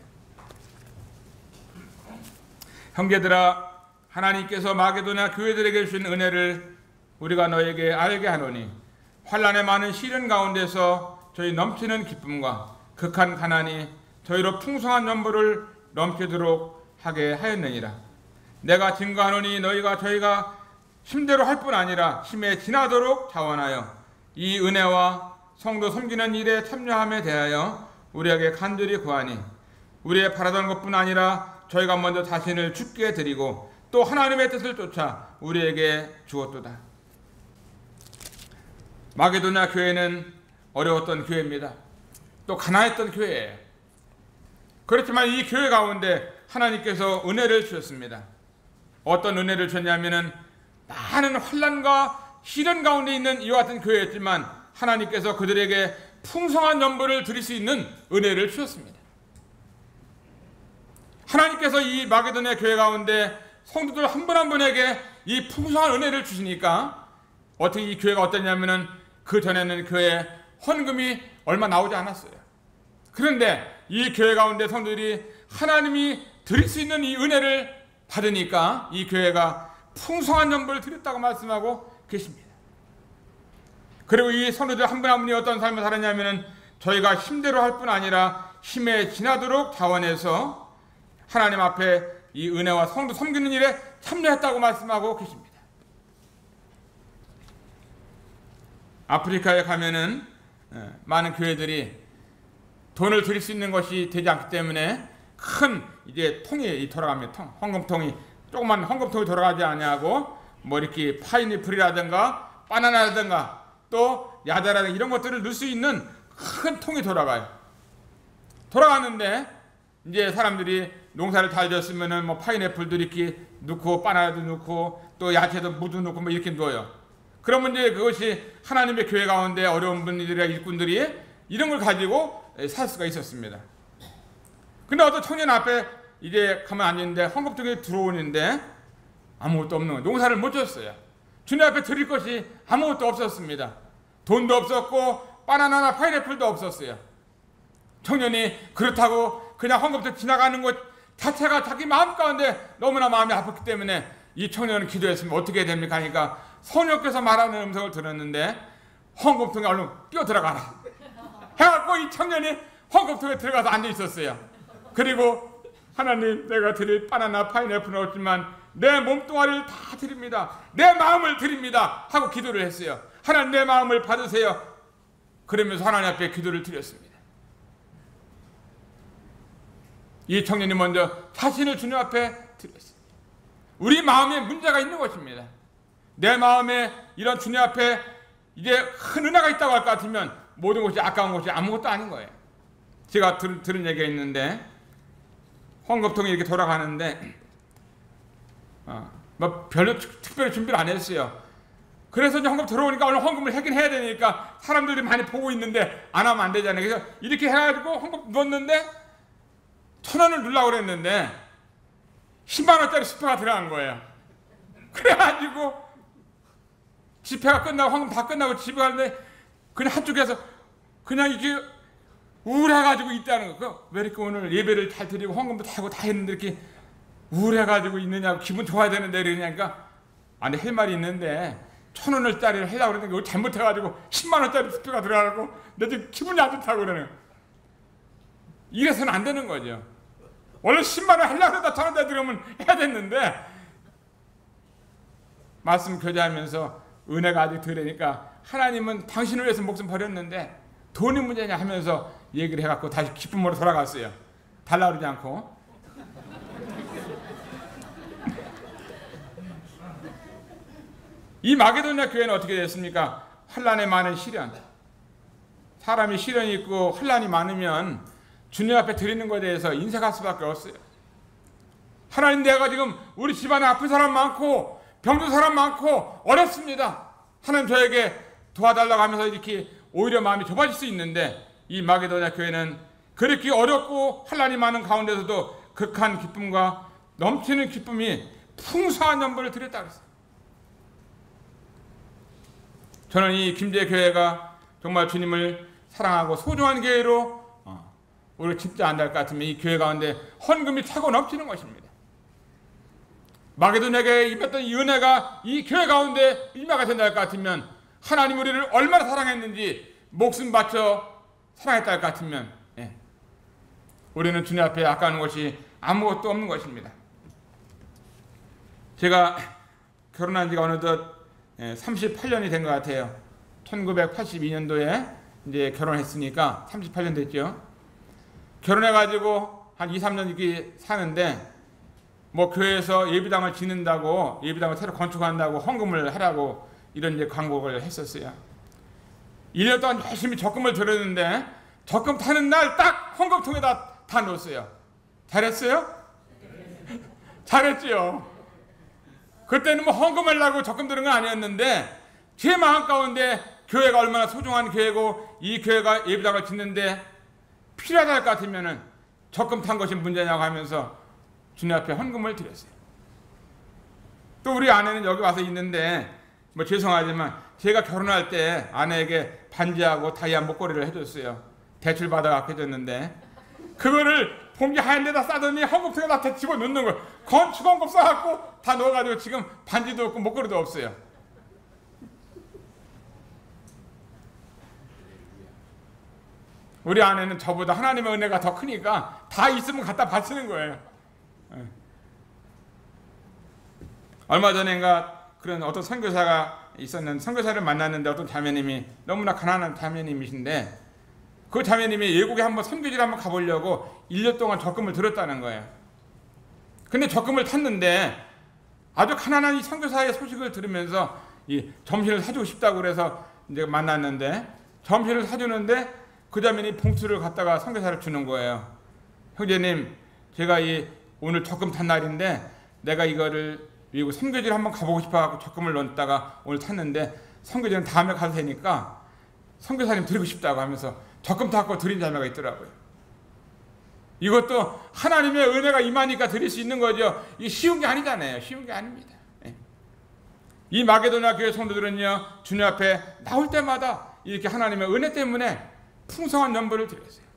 형제들아 하나님께서 마게도냐 교회들에게 주신 은혜를 우리가 너에게 알게 하노니 환난의 많은 시련 가운데서 저희 넘치는 기쁨과 극한 가난이 저희로 풍성한 연보를 넘치도록 하게 하였느니라. 내가 증거하노니 너희가 저희가 힘대로 할 뿐 아니라 힘에 지나도록 자원하여 이 은혜와 성도 섬기는 일에 참여함에 대하여 우리에게 간절히 구하니 우리의 바라던 것뿐 아니라 저희가 먼저 자신을 주께 드리고 또 하나님의 뜻을 쫓아 우리에게 주었도다. 마게도냐 교회는 어려웠던 교회입니다. 또 가난했던 교회예요. 그렇지만 이 교회 가운데 하나님께서 은혜를 주셨습니다. 어떤 은혜를 줬냐면은 많은 환난과 시련 가운데 있는 이와 같은 교회였지만 하나님께서 그들에게 풍성한 연보를 드릴 수 있는 은혜를 주셨습니다. 하나님께서 이 마게도냐 교회 가운데 성도들 한 분 한 분에게 이 풍성한 은혜를 주시니까 어떻게 이 교회가 어땠냐면은 그 전에는 교회에 헌금이 얼마 나오지 않았어요. 그런데 이 교회 가운데 성도들이 하나님이 드릴 수 있는 이 은혜를 받으니까 이 교회가 풍성한 연보를 드렸다고 말씀하고 계십니다. 그리고 이 성도들 한 분 한 분이 어떤 삶을 살았냐면은 저희가 힘대로 할 뿐 아니라 힘에 지나도록 자원해서 하나님 앞에 이 은혜와 성도 섬기는 일에 참여했다고 말씀하고 계십니다. 아프리카에 가면은 많은 교회들이 돈을 드릴 수 있는 것이 되지 않기 때문에 큰 이제 통이 돌아갑니다. 헌금통이 조그만 헌금통이 돌아가지 않냐고 뭐 이렇게 파인애플이라든가 바나나라든가 또 야자라든가 이런 것들을 넣을 수 있는 큰 통이 돌아가요. 돌아가는데 이제 사람들이 농사를 잘 지었으면은 뭐 파인애플도 이렇게 넣고 바나나도 넣고 또 야채도 무도 넣고 뭐 이렇게 넣어요. 그러면 이제 그것이 하나님의 교회 가운데 어려운 분들이나 일꾼들이 이런 걸 가지고 살 수가 있었습니다. 근데 어떤 청년 앞에 이제 가만 앉았는데 헌금통이 들어오는데 아무것도 없는 거예요. 농사를 못 지었어요. 주님 앞에 드릴 것이 아무것도 없었습니다. 돈도 없었고 바나나나 파인애플도 없었어요. 청년이 그렇다고 그냥 헌금통 지나가는 것 자체가 자기 마음 가운데 너무나 마음이 아팠기 때문에 이 청년은 기도했으면 어떻게 해야 됩니까? 하니까 성령께서 말하는 음성을 들었는데 헌금통에 얼른 뛰어 들어가라 해갖고 이 청년이 헌금통에 들어가서 앉아 있었어요. 그리고 하나님, 내가 드릴 바나나 파인애플은 없지만 내 몸뚱아리를 다 드립니다. 내 마음을 드립니다 하고 기도를 했어요. 하나님, 내 마음을 받으세요. 그러면서 하나님 앞에 기도를 드렸습니다. 이 청년이 먼저 자신을 주님 앞에 드렸습니다. 우리 마음에 문제가 있는 것입니다. 내 마음에 이런 주님 앞에 이제 큰 은혜가 있다고 할 것 같으면 모든 것이 아까운 것이 아무것도 아닌 거예요. 제가 들은 얘기가 있는데 헌금통이 이렇게 돌아가는데 뭐 별로 특별히 준비를 안 했어요. 그래서 이제 헌금 들어오니까 오늘 헌금을 하긴 해야 되니까 사람들이 많이 보고 있는데 안 하면 안 되잖아요. 그래서 이렇게 해가지고 헌금 넣었는데 1,000원을 넣으려고 그랬는데 10만 원짜리 지폐가 들어간 거예요. 그래가지고 지폐가 끝나고 헌금 다 끝나고 집에 가는데 그냥 한쪽에서 그냥 이게 우울해가지고 있다는 거. 왜 이렇게 오늘 예배를 잘 드리고 헌금도 다 하고 다 했는데 이렇게 우울해가지고 있느냐고, 기분 좋아야 되는데 이러냐니까 아니 할 말이 있는데 1,000원짜리를 하려고 그랬는데 그걸 잘못해가지고 10만 원짜리 지폐가 들어가고 내 지금 기분이 안 좋다고 그러는 거예요. 이래서는 안 되는 거죠. 원래 10만 원 하려고 해도 저런 데 들으면 해야 됐는데, 말씀 교제하면서 은혜가 아직 덜하니까 하나님은 당신을 위해서 목숨 버렸는데 돈이 문제냐 하면서 얘기를 해갖고 다시 기쁨으로 돌아갔어요. 달라 그러지 않고. 이 마게도냐 교회는 어떻게 됐습니까? 환난에 많은 시련. 사람이 시련이 있고 환난이 많으면 주님 앞에 드리는 것에 대해서 인색할 수밖에 없어요. 하나님, 내가 지금 우리 집안에 아픈 사람 많고 병든 사람 많고 어렵습니다. 하나님 저에게 도와달라고 하면서 이렇게 오히려 마음이 좁아질 수 있는데, 이 마게도냐 교회는 그렇게 어렵고 환난이 많은 가운데서도 극한 기쁨과 넘치는 기쁨이 풍성한 연보를 드렸다고 했어요. 저는 이 김제 교회가 정말 주님을 사랑하고 소중한 교회로 우리를 진짜 안될 것 같으면 이 교회 가운데 헌금이 차고 넘치는 것입니다. 마게도냐에게 임했던 이 은혜가 이 교회 가운데 임하게 된다 것 같으면, 하나님 우리를 얼마나 사랑했는지 목숨 바쳐 사랑했다 것 같으면, 우리는 주님 앞에 아까운 것이 아무것도 없는 것입니다. 제가 결혼한 지가 어느덧 38년이 된 것 같아요. 1982년도에 이제 결혼했으니까 38년 됐죠. 결혼해가지고 한 2, 3년 이렇게 사는데, 뭐 교회에서 예비당을 짓는다고, 예비당을 새로 건축한다고 헌금을 하라고 이런 이제 광고를 했었어요. 1년 동안 열심히 적금을 들었는데, 적금 타는 날 딱 헌금통에다 다 넣었어요. 잘했어요? 잘했지요. 그때는 뭐 헌금하려고 적금 들은 건 아니었는데, 제 마음 가운데 교회가 얼마나 소중한 교회고 이 교회가 예비당을 짓는데 필요하다 할 것 같으면은 적금 탄 것이 문제냐고 하면서 주님 앞에 헌금을 드렸어요. 또 우리 아내는 여기 와서 있는데, 뭐 죄송하지만 제가 결혼할 때 아내에게 반지하고 다이아 목걸이를 해줬어요. 대출 받아갖고 해줬는데, 그거를 봉지 하얀 데다 싸더니 헌금통에다 다 집어넣는 거예요. 건축헌금 싸갖고 다 넣어가지고 지금 반지도 없고 목걸이도 없어요. 우리 아내는 저보다 하나님의 은혜가 더 크니까 다 있으면 갖다 바치는 거예요. 얼마 전인가 그런 어떤 선교사가 있었는데, 선교사를 만났는데 어떤 자매님이, 너무나 가난한 자매님이신데 그 자매님이 외국에 한번 선교지를 한번 가보려고 1년 동안 적금을 들었다는 거예요. 근데 적금을 탔는데 아주 가난한 이 선교사의 소식을 들으면서 이 점심을 사주고 싶다고 그래서 이제 만났는데, 점심을 사주는데 그 자매님이 봉투를 갖다가 선교사를 주는 거예요. 형제님, 제가 오늘 적금 탄 날인데 내가 이거를 외국 선교지를 한번 가보고 싶어서 적금을 넣었다가 오늘 탔는데, 선교지는 다음에 가도 되니까 선교사님 드리고 싶다고 하면서 적금 타고 드린 자매가 있더라고요. 이것도 하나님의 은혜가 임하니까 드릴 수 있는 거죠. 이게 쉬운 게 아니잖아요. 쉬운 게 아닙니다. 이 마게도냐 교회 성도들은요, 주님 앞에 나올 때마다 이렇게 하나님의 은혜 때문에 풍성한 연보를 드렸어요.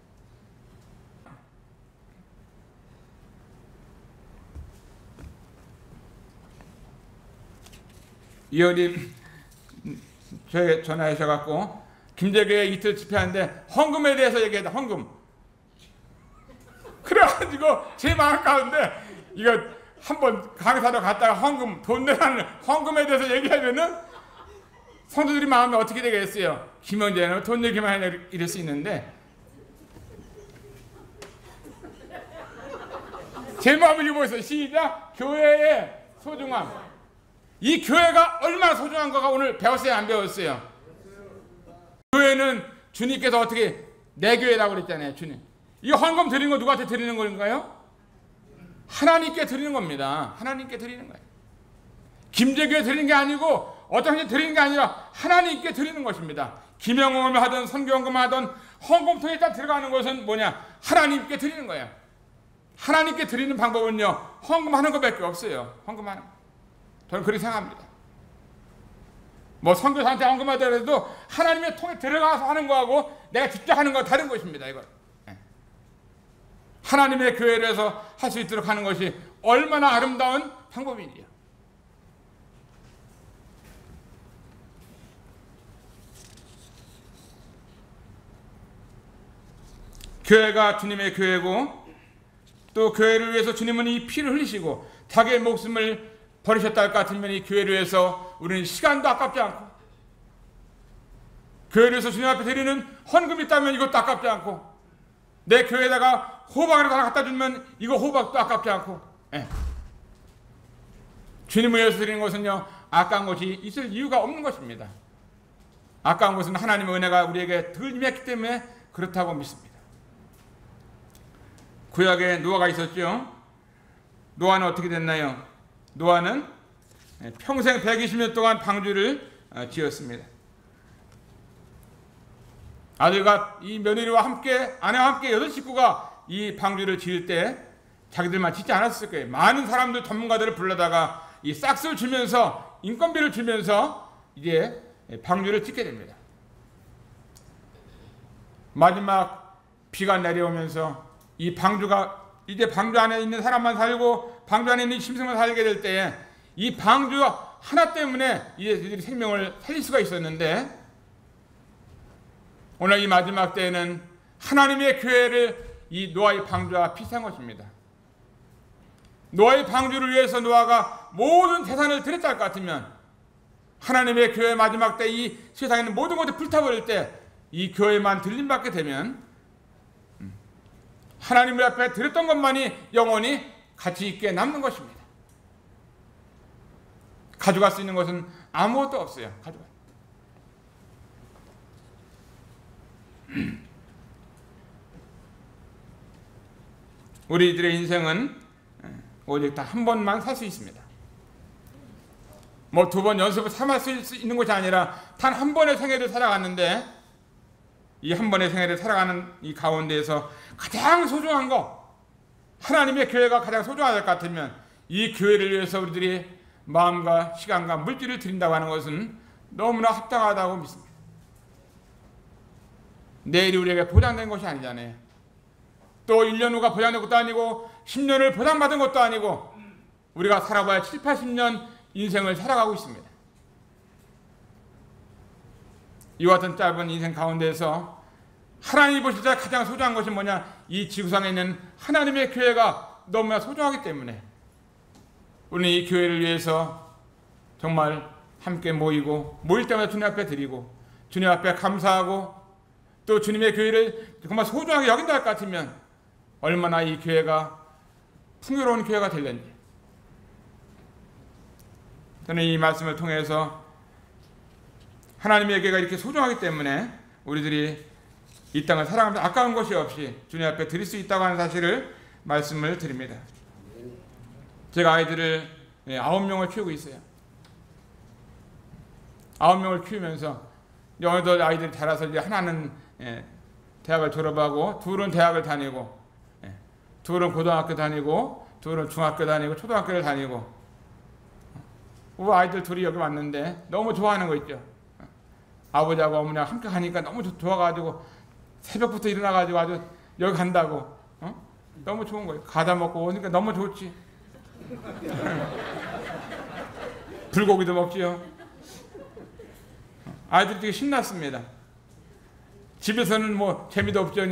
이어님 저에게 전화하셔갖고 김제교회 이틀 집회하는데 헌금에 대해서 얘기했다. 헌금. 그래가지고 제 마음 가운데 이거 한번 강사로 갔다가 헌금, 돈 내라는 헌금에 대해서 얘기하면은 성도들이 마음이 어떻게 되겠어요? 김영재는 돈 얘기만 해 이럴 수 있는데, 제 마음을 읽어보세요. 시작. 교회의 소중함. 이 교회가 얼마나 소중한가가 오늘 배웠어요, 안 배웠어요? 교회는 주님께서 어떻게 내 교회라고 그랬잖아요. 주님. 이 헌금 드리는 거 누구한테 드리는 건가요? 하나님께 드리는 겁니다. 하나님께 드리는 거예요. 김제교회 드리는 게 아니고 어떤 게 드리는 게 아니라 하나님께 드리는 것입니다. 기명헌금을 하든 선교헌금을 하든 헌금통에 딱 들어가는 것은 뭐냐? 하나님께 드리는 거예요. 하나님께 드리는 방법은요, 헌금하는 것밖에 없어요. 헌금하는 거. 저는 그렇게 생각합니다. 뭐 선교사한테 헌금하더라도 하나님의 통에 들어가서 하는 거하고 내가 직접 하는 거 다른 것입니다. 이거 하나님의 교회를 해서 할 수 있도록 하는 것이 얼마나 아름다운 방법이지요. 교회가 주님의 교회고 또 교회를 위해서 주님은 이 피를 흘리시고 자기의 목숨을 버리셨다 할 것 같으면 이 교회를 위해서 우리는 시간도 아깝지 않고, 교회를 위해서 주님 앞에 드리는 헌금이 있다면 이것도 아깝지 않고, 내 교회에다가 호박을 하나 갖다 주면 이거 호박도 아깝지 않고, 주님을 위해서 드리는 것은요, 아까운 것이 있을 이유가 없는 것입니다. 아까운 것은 하나님의 은혜가 우리에게 덜 임했기 때문에 그렇다고 믿습니다. 구약에 노아가 있었죠. 노아는 어떻게 됐나요? 노아는 평생 120년 동안 방주를 지었습니다. 아들과 이 며느리와 함께, 아내와 함께 8식구가 이 방주를 지을 때 자기들만 짓지 않았을 거예요. 많은 사람들, 전문가들을 불러다가 이 싹스를 주면서, 인건비를 주면서 이제 방주를 짓게 됩니다. 마지막 비가 내려오면서 이 방주가, 이제 방주 안에 있는 사람만 살고 방주 안에 있는 짐승만 살게 될 때에 이 방주 하나 때문에 이들이 생명을 살릴 수가 있었는데, 오늘 이 마지막 때에는 하나님의 교회를 이 노아의 방주와 비슷한 것입니다. 노아의 방주를 위해서 노아가 모든 재산을 드렸다 할 것 같으면, 하나님의 교회 마지막 때 이 세상에 있는 모든 것을 불타버릴 때 이 교회만 들림받게 되면 하나님 앞에 드렸던 것만이 영원히 가치 있게 남는 것입니다. 가져갈 수 있는 것은 아무것도 없어요. 우리들의 인생은 오직 다 한 번만 살 수 있습니다. 뭐 2번 연습을 삼을 수 있는 것이 아니라 단 한 번의 생애를 살아갔는데, 이 한 번의 생애를 살아가는 이 가운데에서 가장 소중한 거, 하나님의 교회가 가장 소중할 것 같으면 이 교회를 위해서 우리들이 마음과 시간과 물질을 드린다고 하는 것은 너무나 합당하다고 믿습니다. 내일이 우리에게 보장된 것이 아니잖아요. 또 1년 후가 보장된 것도 아니고 10년을 보장받은 것도 아니고, 우리가 살아봐야 7, 80년 인생을 살아가고 있습니다. 이와 같은 짧은 인생 가운데서 하나님이 보실 때 가장 소중한 것이 뭐냐? 이 지구상에 있는 하나님의 교회가 너무나 소중하기 때문에 우리는 이 교회를 위해서 정말 함께 모이고, 모일 때마다 주님 앞에 드리고, 주님 앞에 감사하고, 또 주님의 교회를 정말 소중하게 여긴다 할 것 같으면 얼마나 이 교회가 풍요로운 교회가 될는지, 저는 이 말씀을 통해서 하나님의 교회가 이렇게 소중하기 때문에 우리들이 이 땅을 살아가면서 아까운 것이 없이 주님 앞에 드릴 수 있다고 하는 사실을 말씀을 드립니다. 제가 아이들을 9명을 키우고 있어요. 9명을 키우면서 어느덧 아이들이 자라서 이제 하나는 대학을 졸업하고, 둘은 대학을 다니고, 둘은 고등학교 다니고, 둘은 중학교 다니고, 초등학교를 다니고, 우리 아이들 둘이 여기 왔는데 너무 좋아하는 거 있죠. 아버지하고 어머니하고 함께 가니까 너무 좋아가지고 새벽부터 일어나가지고 아주 여기 간다고, 너무 좋은 거예요. 가다 먹고 오니까 너무 좋지. 불고기도 먹지요. 아이들이 되게 신났습니다. 집에서는 뭐 재미도 없죠.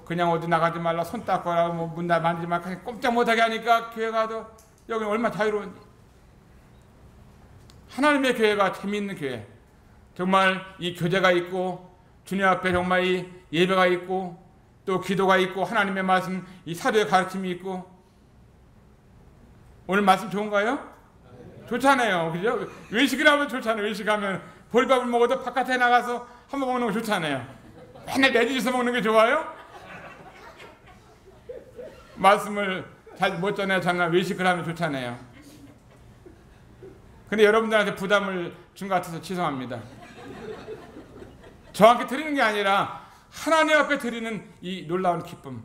그냥 어디 나가지 말라, 손 닦거라, 문 만지지 말라, 꼼짝 못하게 하니까 교회 가도 여기 얼마나 자유로운지. 하나님의 교회가 재미있는 교회, 정말 이 교제가 있고 주님 앞에 정말 이 예배가 있고 또 기도가 있고 하나님의 말씀, 이 사도의 가르침이 있고. 오늘 말씀 좋은가요? 좋잖아요. 그죠? 외식을 하면 좋잖아요. 외식하면 보리밥을 먹어도 바깥에 나가서 한번 먹는 거 좋잖아요. 맨날 내 집에서 먹는 게 좋아요? 말씀을 잘 못 전해 정말 외식을 하면 좋잖아요. 근데 여러분들한테 부담을 준 것 같아서 죄송합니다. 저한테 드리는 게 아니라 하나님 앞에 드리는 이 놀라운 기쁨.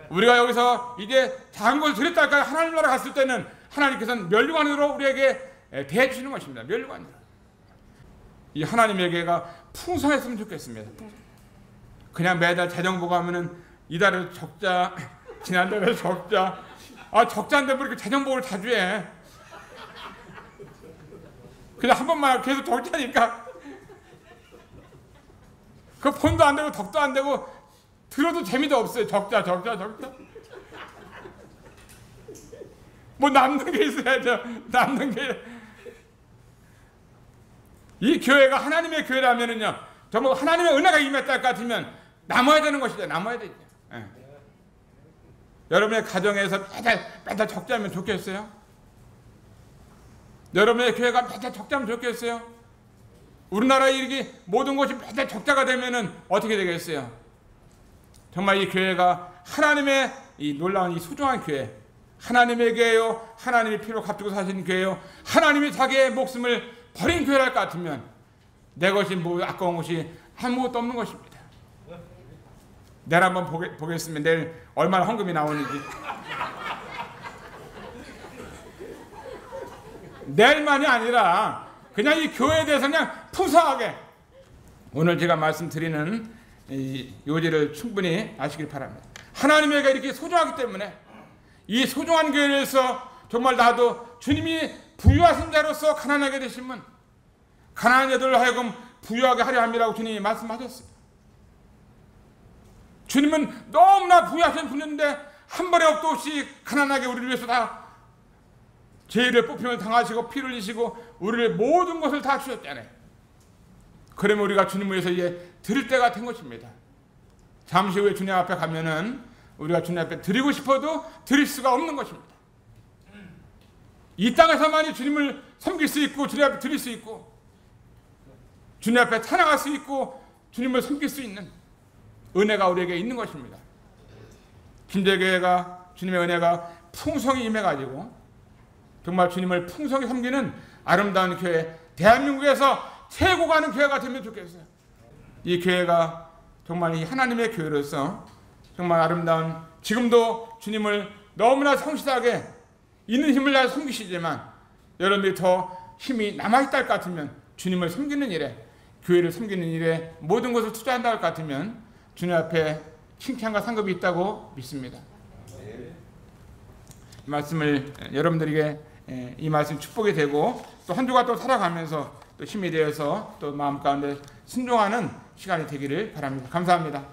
우리가 여기서 이제 작은 것을 드렸다 할까, 하나님 나라 갔을 때는 하나님께서는 면류관으로 우리에게 대해주시는 것입니다. 면류관으로. 이 하나님의 교회가 풍성했으면 좋겠습니다. 그냥 매달 재정보고 하면은 이달에 적자, 지난달에 적자. 적자인데 뭐 이렇게 재정보를 자주 해. 그냥 한 번만 계속 적자니까. 그 본도 안 되고 덕도 안 되고 들어도 재미도 없어요. 적자. 뭐 남는 게 있어야죠. 남는 게. 이 교회가 하나님의 교회라면은요, 정말 하나님의 은혜가 임했다 같으면 남아야 되는 것이죠. 남아야 되죠. 예. 여러분의 가정에서 매달 적자면 좋겠어요? 여러분의 교회가 매달 적자면 좋겠어요? 우리나라에 이렇게 모든 것이 매달 적자가 되면은 어떻게 되겠어요? 정말 이 교회가 하나님의 이 놀라운 이 소중한 교회, 하나님의 교회요, 하나님의 피로 값주고 사신 교회요, 하나님이 자기의 목숨을 버린 교회랄 것 같으면 내 것이 뭐 아까운 것이 아무것도 없는 것입니다. 내일 한번 보겠습니다. 내일 얼마나 헌금이 나오는지. 내일만이 아니라 그냥 이 교회에 대해서 그냥 푸사하게 오늘 제가 말씀드리는 이 요지를 충분히 아시길 바랍니다. 하나님에게 이렇게 소중하기 때문에 이 소중한 교회에서 정말 나도 주님이 부유하신 자로서 가난하게 되시면 가난한 자들로 하여금 부유하게 하려 함이라고 주님이 말씀하셨어요. 주님은 너무나 부유하신 분인데 한 번의 업도 없이 가난하게 우리를 위해서 다 죄를 뽑힘을 당하시고 피를 흘리시고 우리를 모든 것을 다 주셨잖아요. 그러면 우리가 주님을 위해서 이제 드릴 때가 된 것입니다. 잠시 후에 주님 앞에 가면은 우리가 주님 앞에 드리고 싶어도 드릴 수가 없는 것입니다. 이 땅에서만이 주님을 섬길 수 있고 주님 앞에 드릴 수 있고 주님 앞에 찬양할 수 있고 주님을 섬길 수 있는 은혜가 우리에게 있는 것입니다. 김제교회가 주님의 은혜가 풍성히 임해가지고 정말 주님을 풍성히 섬기는 아름다운 교회, 대한민국에서 최고 가는 교회가 되면 좋겠어요. 이 교회가 정말 이 하나님의 교회로서 정말 아름다운, 지금도 주님을 너무나 성실하게 있는 힘을 다해 섬기시지만 여러분들이 더 힘이 남아있다 할 것 같으면 주님을 섬기는 일에, 교회를 섬기는 일에 모든 것을 투자한다 할 것 같으면 주님 앞에 칭찬과 상급이 있다고 믿습니다. 이 말씀을 여러분들에게 이 말씀 축복이 되고 또 한 주가 또 살아가면서 또 힘이 되어서 또 마음 가운데 순종하는 시간이 되기를 바랍니다. 감사합니다.